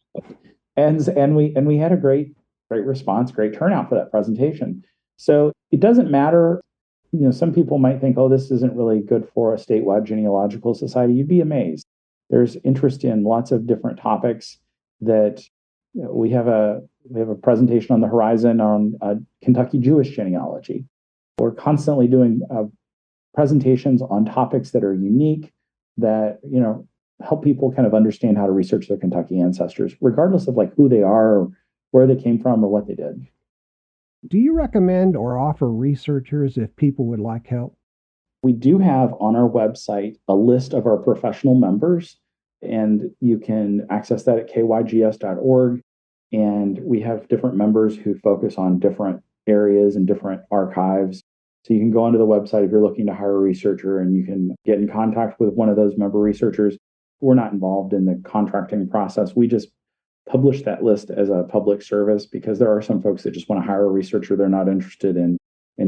And we had a great response, great turnout for that presentation. So it doesn't matter. Some people might think, "Oh, this isn't really good for a statewide genealogical society." You'd be amazed. There's interest in lots of different topics that we have a presentation on the horizon on Kentucky Jewish genealogy. We're constantly doing presentations on topics that are unique that help people kind of understand how to research their Kentucky ancestors, regardless of like who they are, or where they came from, or what they did. Do you recommend or offer researchers if people would like help? We do have on our website a list of our professional members, and you can access that at kygs.org. And we have different members who focus on different areas and different archives. So you can go onto the website if you're looking to hire a researcher, and you can get in contact with one of those member researchers. We're not involved in the contracting process. We just publish that list as a public service because there are some folks that just want to hire a researcher. They're not interested in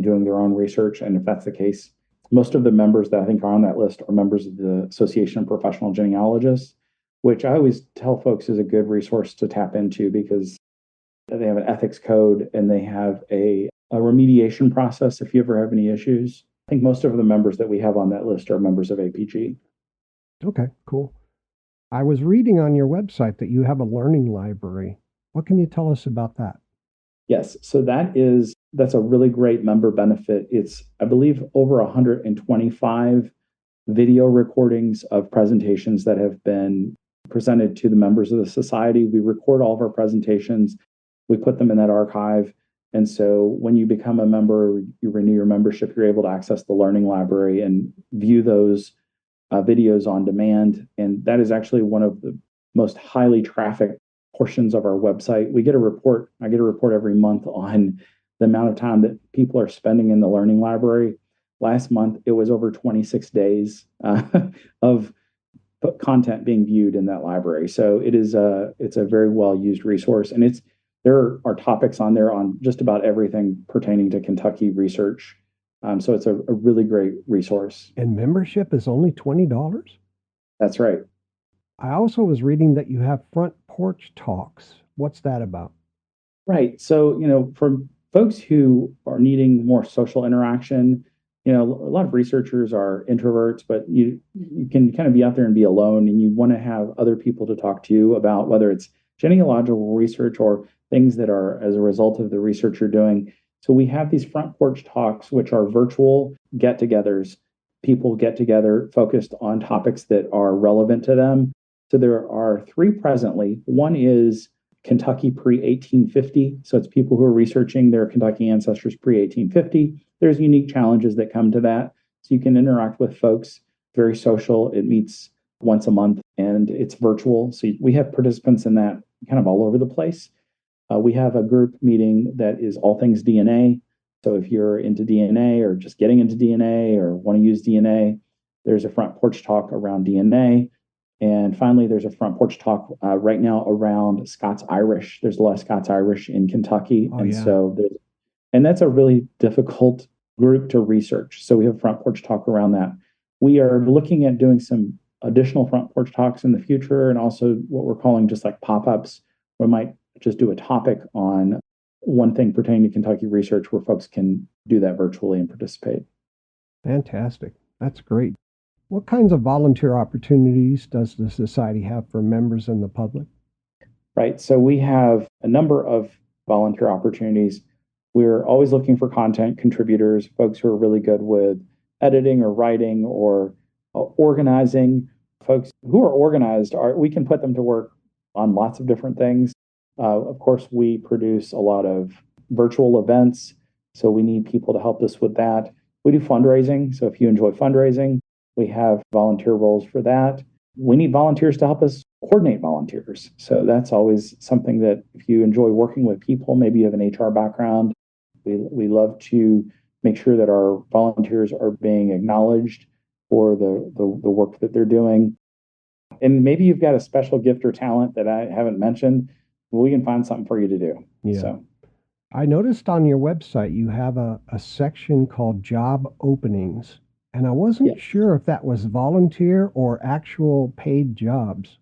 doing their own research. And if that's the case, most of the members that I think are on that list are members of the Association of Professional Genealogists, which I always tell folks is a good resource to tap into because they have an ethics code and they have a remediation process if you ever have any issues. I think most of the members that we have on that list are members of APG. Okay, cool. I was reading on your website that you have a learning library. What can you tell us about that? Yes, so that's a really great member benefit. It's, I believe, over 125 video recordings of presentations that have been presented to the members of the society. We record all of our presentations. We put them in that archive. And so when you become a member, you renew your membership, you're able to access the learning library and view those videos on demand. And that is actually one of the most highly trafficked portions of our website. We get a report. I get a report every month on the amount of time that people are spending in the learning library. Last month, it was over 26 days of content being viewed in that library. So it's a very well used resource, and there are topics on there on just about everything pertaining to Kentucky research. So it's a really great resource. And membership is only $20? That's right. I also was reading that you have front porch talks. What's that about? Right. So, for folks who are needing more social interaction, a lot of researchers are introverts, but you can kind of be out there and be alone, and you want to have other people to talk to you about whether it's genealogical research or things that are as a result of the research you're doing. So we have these front porch talks, which are virtual get-togethers. People get together focused on topics that are relevant to them. So there are 3 presently. One is Kentucky pre-1850. So it's people who are researching their Kentucky ancestors pre-1850. There's unique challenges that come to that. So you can interact with folks, very social. It meets once a month and it's virtual. So we have participants in that kind of all over the place. We have a group meeting that is all things DNA. So if you're into DNA or just getting into DNA or want to use DNA, there's a front porch talk around DNA. And finally, there's a front porch talk right now around Scots-Irish. There's a lot of Scots-Irish in Kentucky. And that's a really difficult group to research. So we have a front porch talk around that. We are looking at doing some additional front porch talks in the future, and also what we're calling just like pop-ups. We might just do a topic on one thing pertaining to Kentucky research where folks can do that virtually and participate. Fantastic. That's great. What kinds of volunteer opportunities does the Society have for members and the public? Right. So we have a number of volunteer opportunities. We're always looking for content contributors, folks who are really good with editing or writing or organizing. Folks who are organized, we can put them to work on lots of different things. Of course, we produce a lot of virtual events, so we need people to help us with that. We do fundraising, so if you enjoy fundraising, we have volunteer roles for that. We need volunteers to help us coordinate volunteers. So that's always something that if you enjoy working with people, maybe you have an HR background, we love to make sure that our volunteers are being acknowledged for the work that they're doing. And maybe you've got a special gift or talent that I haven't mentioned. We can find something for you to do. Yeah. So I noticed on your website you have a section called job openings, and I wasn't sure if that was volunteer or actual paid jobs.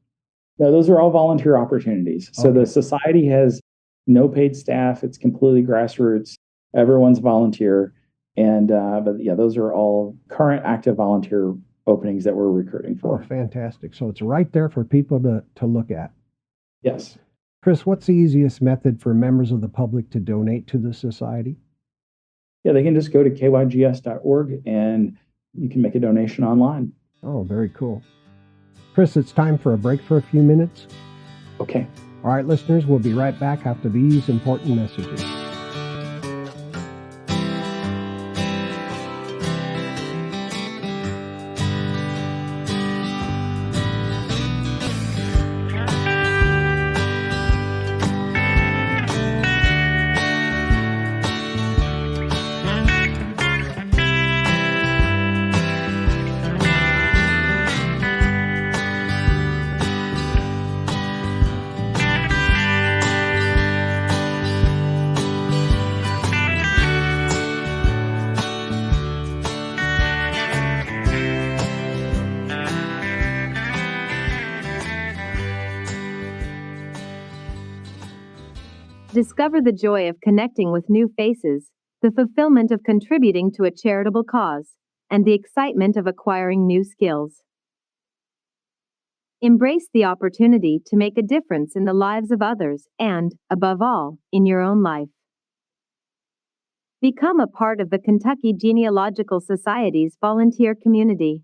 No, those are all volunteer opportunities. So Okay. The society has no paid staff. It's completely grassroots. Everyone's volunteer. And but yeah, those are all current active volunteer openings that we're recruiting Oh, for. fantastic. So it's right there for people to look at. Yes. Chris, what's the easiest method for members of the public to donate to the Society? Yeah, they can just go to kygs.org and you can make a donation online. Oh, very cool. Chris, it's time for a break for a few minutes. Okay. All right, listeners, we'll be right back after these important messages. Discover the joy of connecting with new faces, the fulfillment of contributing to a charitable cause, and the excitement of acquiring new skills. Embrace the opportunity to make a difference in the lives of others and, above all, in your own life. Become a part of the Kentucky Genealogical Society's volunteer community.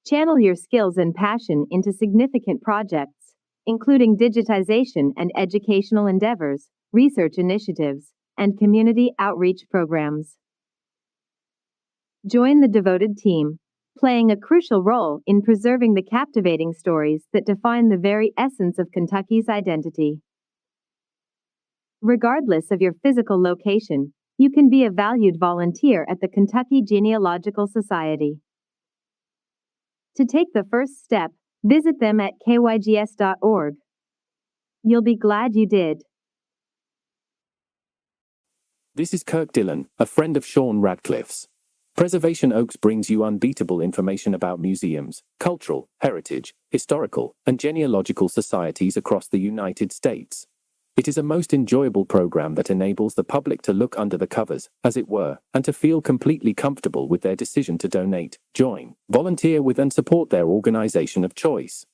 Channel your skills and passion into significant projects, including digitization and educational endeavors, research initiatives, and community outreach programs. Join the devoted team, playing a crucial role in preserving the captivating stories that define the very essence of Kentucky's identity. Regardless of your physical location, you can be a valued volunteer at the Kentucky Genealogical Society. To take the first step, visit them at kygs.org. You'll be glad you did. This is Kirk Dillon, a friend of Sean Radcliffe's. Preservation Oaks brings you unbeatable information about museums, cultural, heritage, historical, and genealogical societies across the United States. It is a most enjoyable program that enables the public to look under the covers, as it were, and to feel completely comfortable with their decision to donate, join, volunteer with, and support their organization of choice.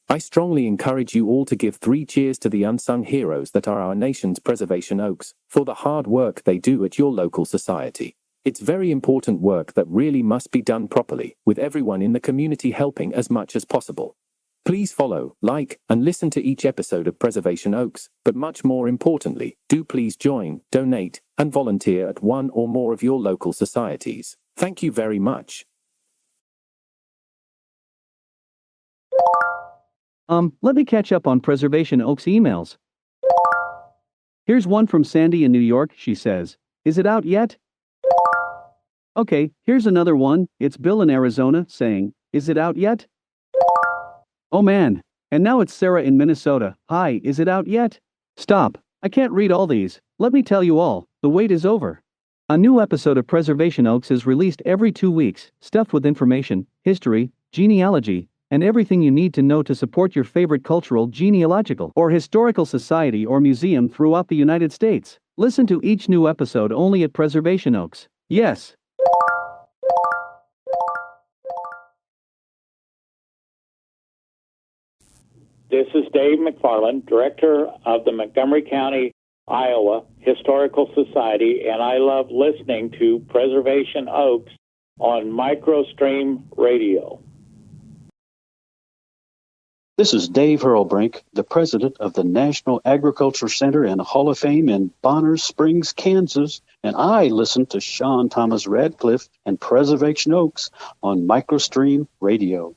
I strongly encourage you all to give 3 cheers to the unsung heroes that are our nation's Preservation Oaks, for the hard work they do at your local society. It's very important work that really must be done properly, with everyone in the community helping as much as possible. Please follow, like, and listen to each episode of Preservation Oaks, but much more importantly, do please join, donate, and volunteer at one or more of your local societies. Thank you very much. Let me catch up on Preservation Oaks emails. Here's one from Sandy in New York. She says, "Is it out yet?" Okay, here's another one. It's Bill in Arizona saying, "Is it out yet?" Oh man. And now it's Sarah in Minnesota. "Hi, is it out yet?" Stop. I can't read all these. Let me tell you all, the wait is over. A new episode of Preservation Oaks is released every 2 weeks, stuffed with information, history, genealogy, and everything you need to know to support your favorite cultural, genealogical, or historical society or museum throughout the United States. Listen to each new episode only at Preservation Oaks. Yes. This is Dave McFarland, Director of the Montgomery County, Iowa Historical Society, and I love listening to Preservation Oaks on MicroStream Radio. This is Dave Hurlbrink, the president of the National Agriculture Center and Hall of Fame in Bonner Springs, Kansas, and I listen to Sean Thomas Radcliffe and Preservation Oaks on MicroStream Radio.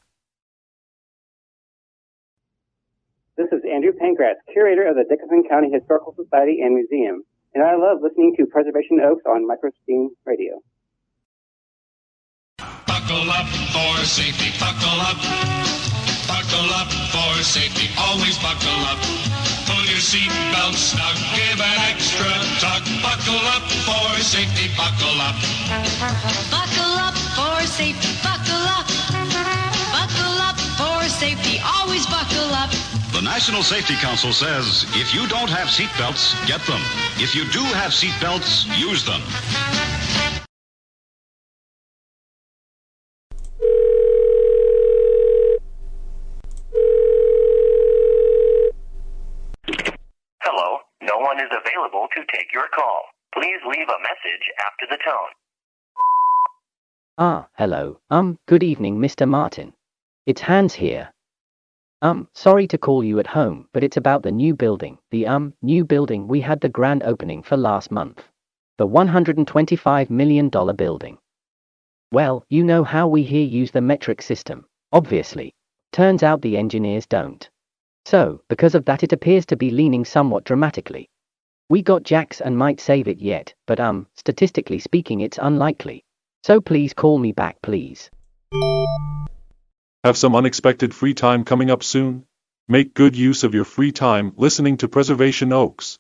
This is Andrew Pankratz, curator of the Dickinson County Historical Society and Museum, and I love listening to Preservation Oaks on MicroStream Radio. Buckle up for safety, buckle up. Buckle up for safety, always buckle up. Pull your seatbelt snug, give an extra tug. Buckle up for safety, buckle up. Buckle up for safety, buckle up. Buckle up for safety, always buckle up. The National Safety Council says if you don't have seatbelts, get them. If you do have seatbelts, use them. Hello, no one is available to take your call. Please leave a message after the tone. Hello. Good evening, Mr. Martin. It's Hans here. Sorry to call you at home, but it's about the new building. The, new building we had the grand opening for last month. The $125 million building. Well, you know how we here use the metric system, obviously. Turns out the engineers don't. So, because of that it appears to be leaning somewhat dramatically. We got jacks and might save it yet, but statistically speaking it's unlikely. So please call me back, please. Have some unexpected free time coming up soon? Make good use of your free time listening to Preservation Oaks.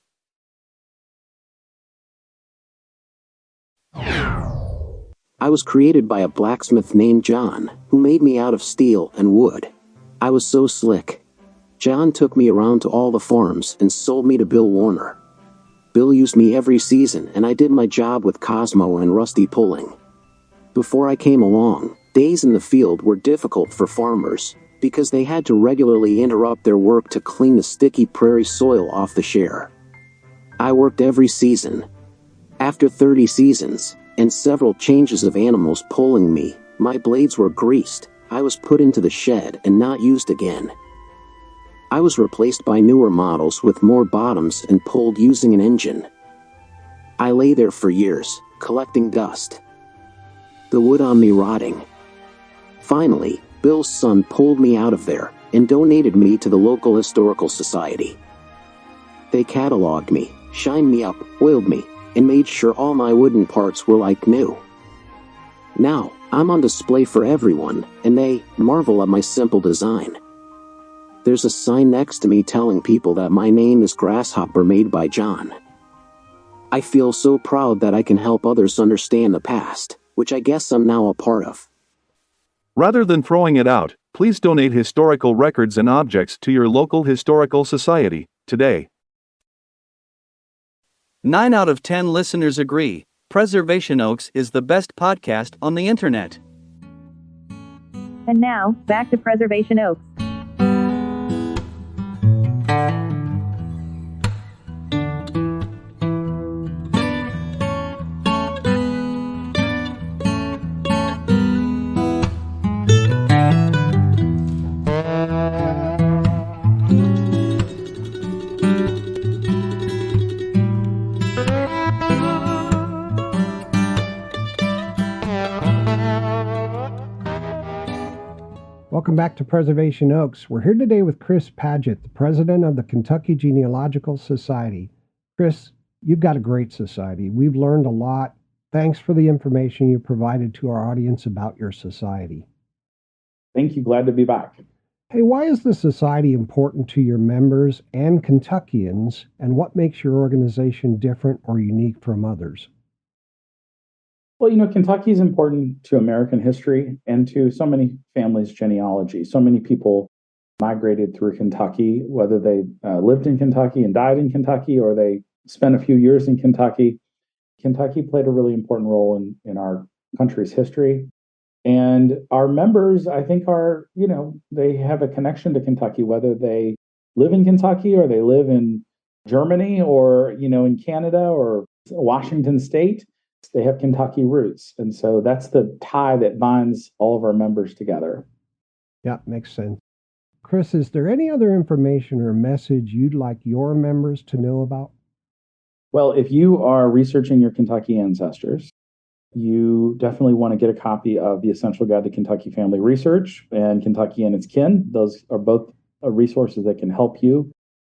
I was created by a blacksmith named John, who made me out of steel and wood. I was so slick. John took me around to all the farms and sold me to Bill Warner. Bill used me every season and I did my job with Cosmo and Rusty pulling. Before I came along, days in the field were difficult for farmers, because they had to regularly interrupt their work to clean the sticky prairie soil off the share. I worked every season. After 30 seasons, and several changes of animals pulling me, my blades were greased, I was put into the shed and not used again. I was replaced by newer models with more bottoms and pulled using an engine. I lay there for years, collecting dust. The wood on me rotting. Finally, Bill's son pulled me out of there and donated me to the local historical society. They cataloged me, shined me up, oiled me, and made sure all my wooden parts were like new. Now, I'm on display for everyone, and they marvel at my simple design. There's a sign next to me telling people that my name is Grasshopper, made by John. I feel so proud that I can help others understand the past, which I guess I'm now a part of. Rather than throwing it out, please donate historical records and objects to your local historical society today. 9 out of 10 listeners agree. Preservation Oaks is the best podcast on the internet. And now, back to Preservation Oaks. Welcome back to Preservation Oaks. We're here today with Chris Padgett, the president of the Kentucky Genealogical Society. Chris, you've got a great society. We've learned a lot. Thanks for the information you provided to our audience about your society. Thank you. Glad to be back. Hey, why is the society important to your members and Kentuckians, and what makes your organization different or unique from others? Well, Kentucky is important to American history and to so many families' genealogy. So many people migrated through Kentucky, whether they lived in Kentucky and died in Kentucky, or they spent a few years in Kentucky. Kentucky played a really important role in our country's history. And our members, I think, they have a connection to Kentucky, whether they live in Kentucky or they live in Germany or, in Canada or Washington State. They have Kentucky roots. And so that's the tie that binds all of our members together. Yeah, makes sense. Chris, is there any other information or message you'd like your members to know about? Well, if you are researching your Kentucky ancestors, you definitely want to get a copy of the Essential Guide to Kentucky Family Research and Kentucky and Its Kin. Those are both resources that can help you.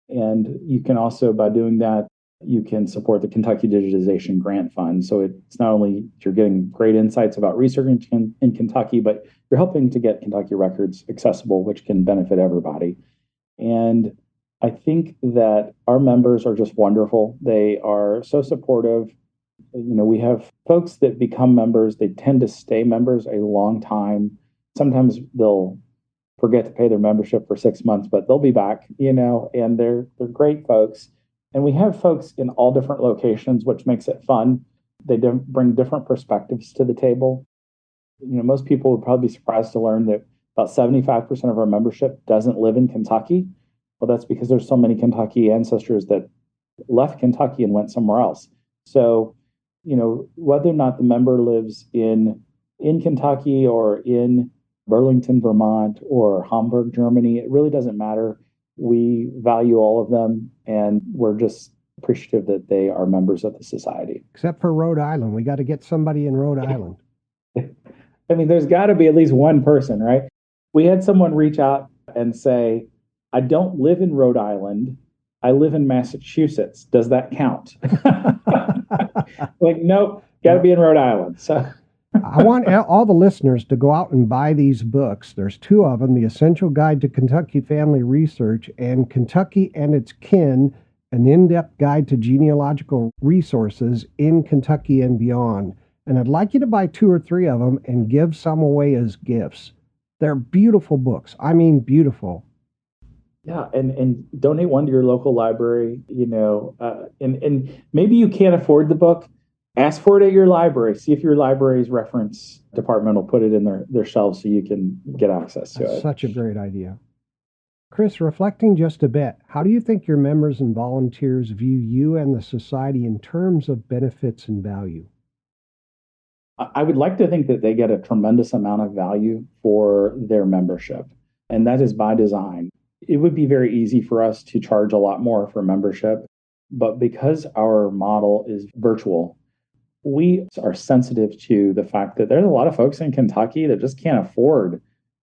And you can also, by doing that, you can support the Kentucky Digitization Grant Fund. So it's not only you're getting great insights about research in Kentucky, but you're helping to get Kentucky records accessible, which can benefit everybody. And I think that our members are just wonderful. They are so supportive. We have folks that become members. They tend to stay members a long time. Sometimes they'll forget to pay their membership for 6 months, but they'll be back, and they're great folks. And we have folks in all different locations, which makes it fun. They bring different perspectives to the table. Most people would probably be surprised to learn that about 75% of our membership doesn't live in Kentucky. Well, that's because there's so many Kentucky ancestors that left Kentucky and went somewhere else. So, whether or not the member lives in Kentucky or in Burlington, Vermont, or Hamburg, Germany, it really doesn't matter. We value all of them, and we're just appreciative that they are members of the society. Except for Rhode Island. We got to get somebody in Rhode Island. I mean, there's got to be at least one person, right? We had someone reach out and say, I don't live in Rhode Island. I live in Massachusetts. Does that count? Nope, got to be in Rhode Island. So I want all the listeners to go out and buy these books. There's 2 of them, The Essential Guide to Kentucky Family Research and Kentucky and Its Kin, an in-depth guide to genealogical resources in Kentucky and beyond. And I'd like you to buy 2 or 3 of them and give some away as gifts. They're beautiful books. I mean, beautiful. Yeah, and donate one to your local library, and maybe you can't afford the book. Ask for it at your library. See if your library's reference department will put it in their shelves so you can get access to it. Such a great idea. Chris, reflecting just a bit, how do you think your members and volunteers view you and the society in terms of benefits and value? I would like to think that they get a tremendous amount of value for their membership, and that is by design. It would be very easy for us to charge a lot more for membership, but because our model is virtual, we are sensitive to the fact that there's a lot of folks in Kentucky that just can't afford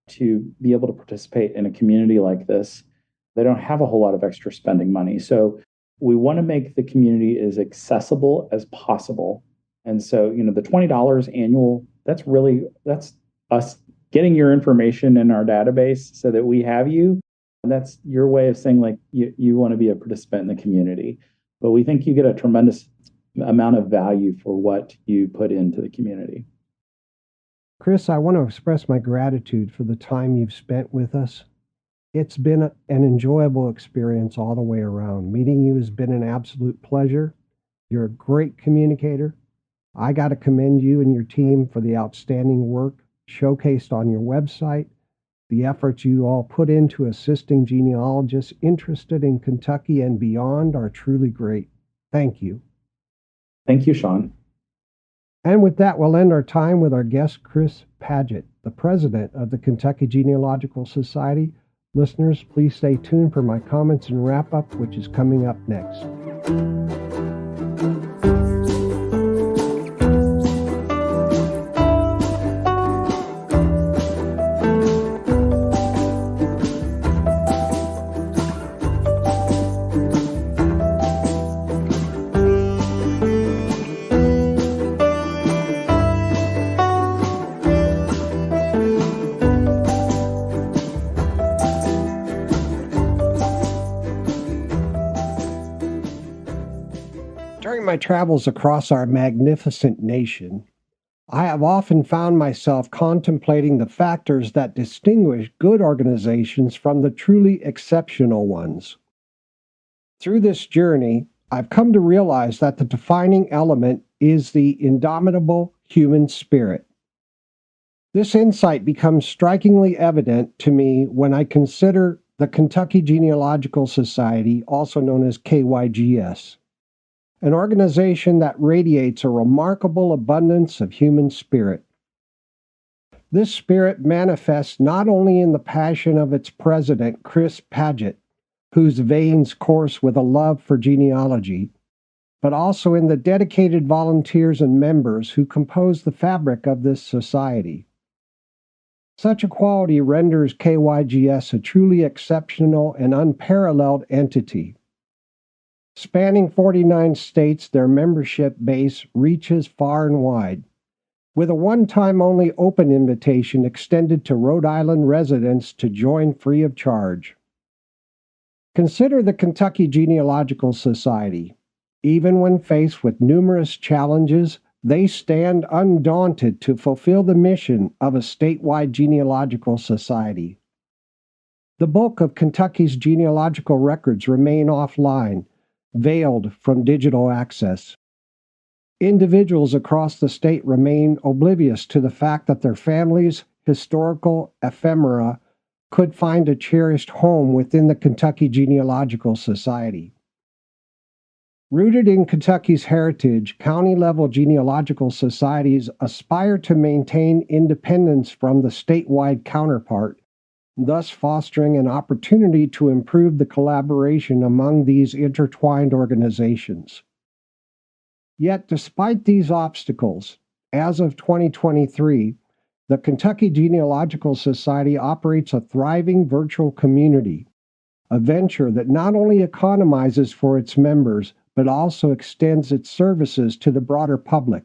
to be able to participate in a community like this. They don't have a whole lot of extra spending money. So we want to make the community as accessible as possible. And so, the $20 annual, that's us getting your information in our database so that we have you. And that's your way of saying you want to be a participant in the community. But we think you get a tremendous amount of value for what you put into the community. Chris, I want to express my gratitude for the time you've spent with us. It's been an enjoyable experience all the way around. Meeting you has been an absolute pleasure. You're a great communicator. I got to commend you and your team for the outstanding work showcased on your website. The efforts you all put into assisting genealogists interested in Kentucky and beyond are truly great. Thank you. Thank you, Sean. And with that, we'll end our time with our guest, Chris Padgett, the president of the Kentucky Genealogical Society. Listeners, please stay tuned for my comments and wrap-up, which is coming up next. During my travels across our magnificent nation, I have often found myself contemplating the factors that distinguish good organizations from the truly exceptional ones. Through this journey, I've come to realize that the defining element is the indomitable human spirit. This insight becomes strikingly evident to me when I consider the Kentucky Genealogical Society, also known as KYGS, an organization that radiates a remarkable abundance of human spirit. This spirit manifests not only in the passion of its president, Chris Padgett, whose veins course with a love for genealogy, but also in the dedicated volunteers and members who compose the fabric of this society. Such a quality renders KYGS a truly exceptional and unparalleled entity. Spanning 49 states, their membership base reaches far and wide, with a one-time only open invitation extended to Rhode Island residents to join free of charge. Consider the Kentucky Genealogical Society. Even when faced with numerous challenges, they stand undaunted to fulfill the mission of a statewide genealogical society. The bulk of Kentucky's genealogical records remain offline, veiled from digital access. Individuals across the state remain oblivious to the fact that their family's historical ephemera could find a cherished home within the Kentucky Genealogical Society. Rooted in Kentucky's heritage, county-level genealogical societies aspire to maintain independence from the statewide counterpart, thus fostering an opportunity to improve the collaboration among these intertwined organizations. Yet, despite these obstacles, as of 2023, the Kentucky Genealogical Society operates a thriving virtual community, a venture that not only economizes for its members, but also extends its services to the broader public.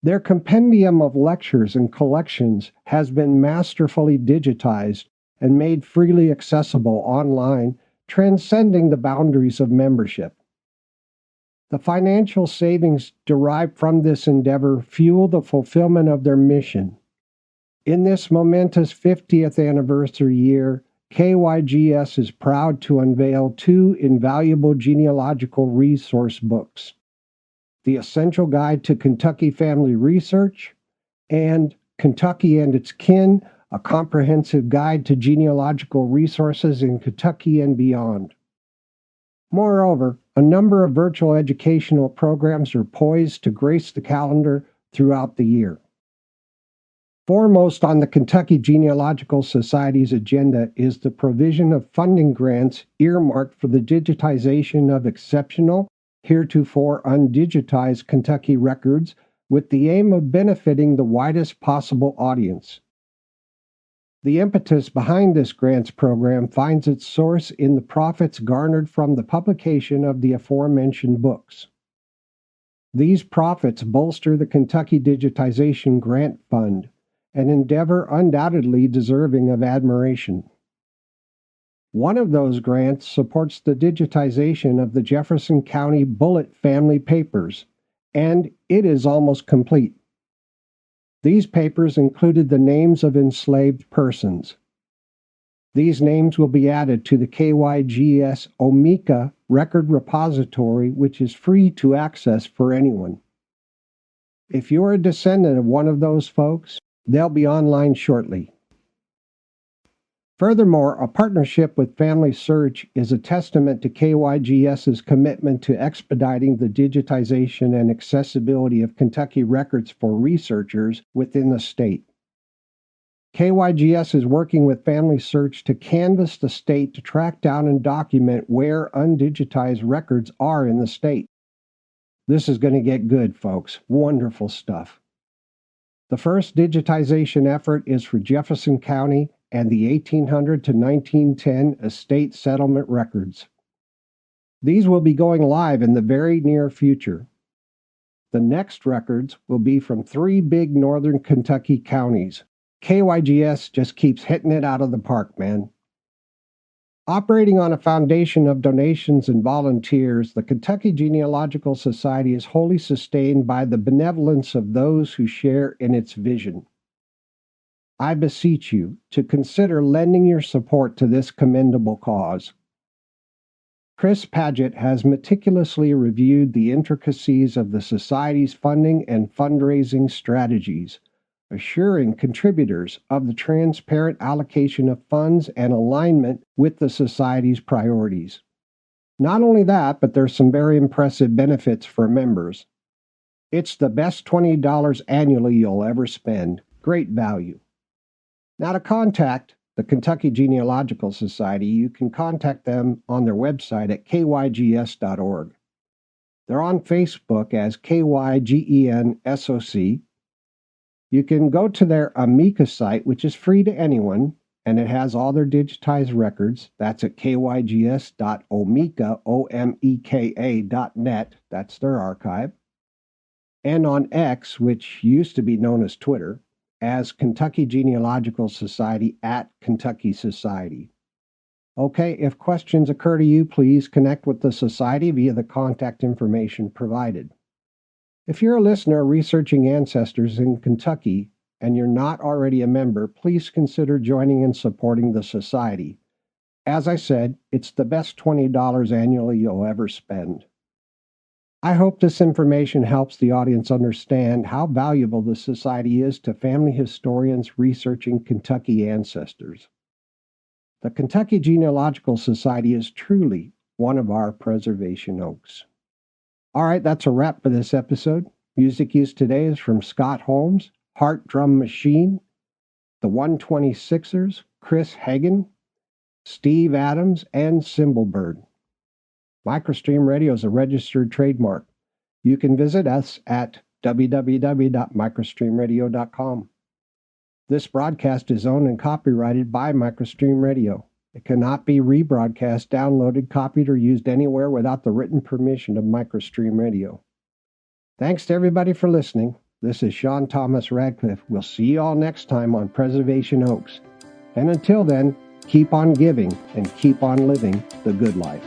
Their compendium of lectures and collections has been masterfully digitized and made freely accessible online, transcending the boundaries of membership. The financial savings derived from this endeavor fuel the fulfillment of their mission. In this momentous 50th anniversary year, KYGS is proud to unveil two invaluable genealogical resource books: The Essential Guide to Kentucky Family Research and Kentucky and Its Kin, a comprehensive guide to genealogical resources in Kentucky and beyond. Moreover, a number of virtual educational programs are poised to grace the calendar throughout the year. Foremost on the Kentucky Genealogical Society's agenda is the provision of funding grants earmarked for the digitization of exceptional, heretofore undigitized Kentucky records, with the aim of benefiting the widest possible audience. The impetus behind this grants program finds its source in the profits garnered from the publication of the aforementioned books. These profits bolster the Kentucky Digitization Grant Fund, an endeavor undoubtedly deserving of admiration. One of those grants supports the digitization of the Jefferson County Bullitt family papers, and it is almost complete. These papers included the names of enslaved persons. These names will be added to the KYGS Omeka record repository, which is free to access for anyone. If you're a descendant of one of those folks, they'll be online shortly. Furthermore, a partnership with Family Search is a testament to KYGS's commitment to expediting the digitization and accessibility of Kentucky records for researchers within the state. KYGS is working with Family Search to canvass the state to track down and document where undigitized records are in the state. This is going to get good, folks. Wonderful stuff. The first digitization effort is for Jefferson County and the 1800 to 1910 estate settlement records. These will be going live in the very near future. The next records will be from 3 big northern Kentucky counties. KYGS just keeps hitting it out of the park, man. Operating on a foundation of donations and volunteers, the Kentucky Genealogical Society is wholly sustained by the benevolence of those who share in its vision. I beseech you to consider lending your support to this commendable cause. Chris Padgett has meticulously reviewed the intricacies of the Society's funding and fundraising strategies, assuring contributors of the transparent allocation of funds and alignment with the Society's priorities. Not only that, but there's some very impressive benefits for members. It's the best $20 annually you'll ever spend. Great value. Now, to contact the Kentucky Genealogical Society, you can contact them on their website at kygs.org. They're on Facebook as KYGENSOC. You can go to their Omeka site, which is free to anyone, and it has all their digitized records. That's at kygs.omeka.net. That's their archive. And on X, which used to be known as Twitter, as Kentucky Genealogical Society at Kentucky Society. Okay, if questions occur to you, please connect with the Society via the contact information provided. If you're a listener researching ancestors in Kentucky and you're not already a member, please consider joining and supporting the Society. As I said, it's the best $20 annually you'll ever spend. I hope this information helps the audience understand how valuable the Society is to family historians researching Kentucky ancestors. The Kentucky Genealogical Society is truly one of our preservation oaks. All right, that's a wrap for this episode. Music used today is from Scott Holmes, Heart Drum Machine, the 126ers, Chris Hagen, Steve Adams, and Cymbalbird. MicroStream Radio is a registered trademark. You can visit us at www.microstreamradio.com. This broadcast is owned and copyrighted by MicroStream Radio. It cannot be rebroadcast, downloaded, copied, or used anywhere without the written permission of MicroStream Radio. Thanks to everybody for listening. This is Sean Thomas Radcliff. We'll see you all next time on Preservation Oaks. And until then, keep on giving and keep on living the good life.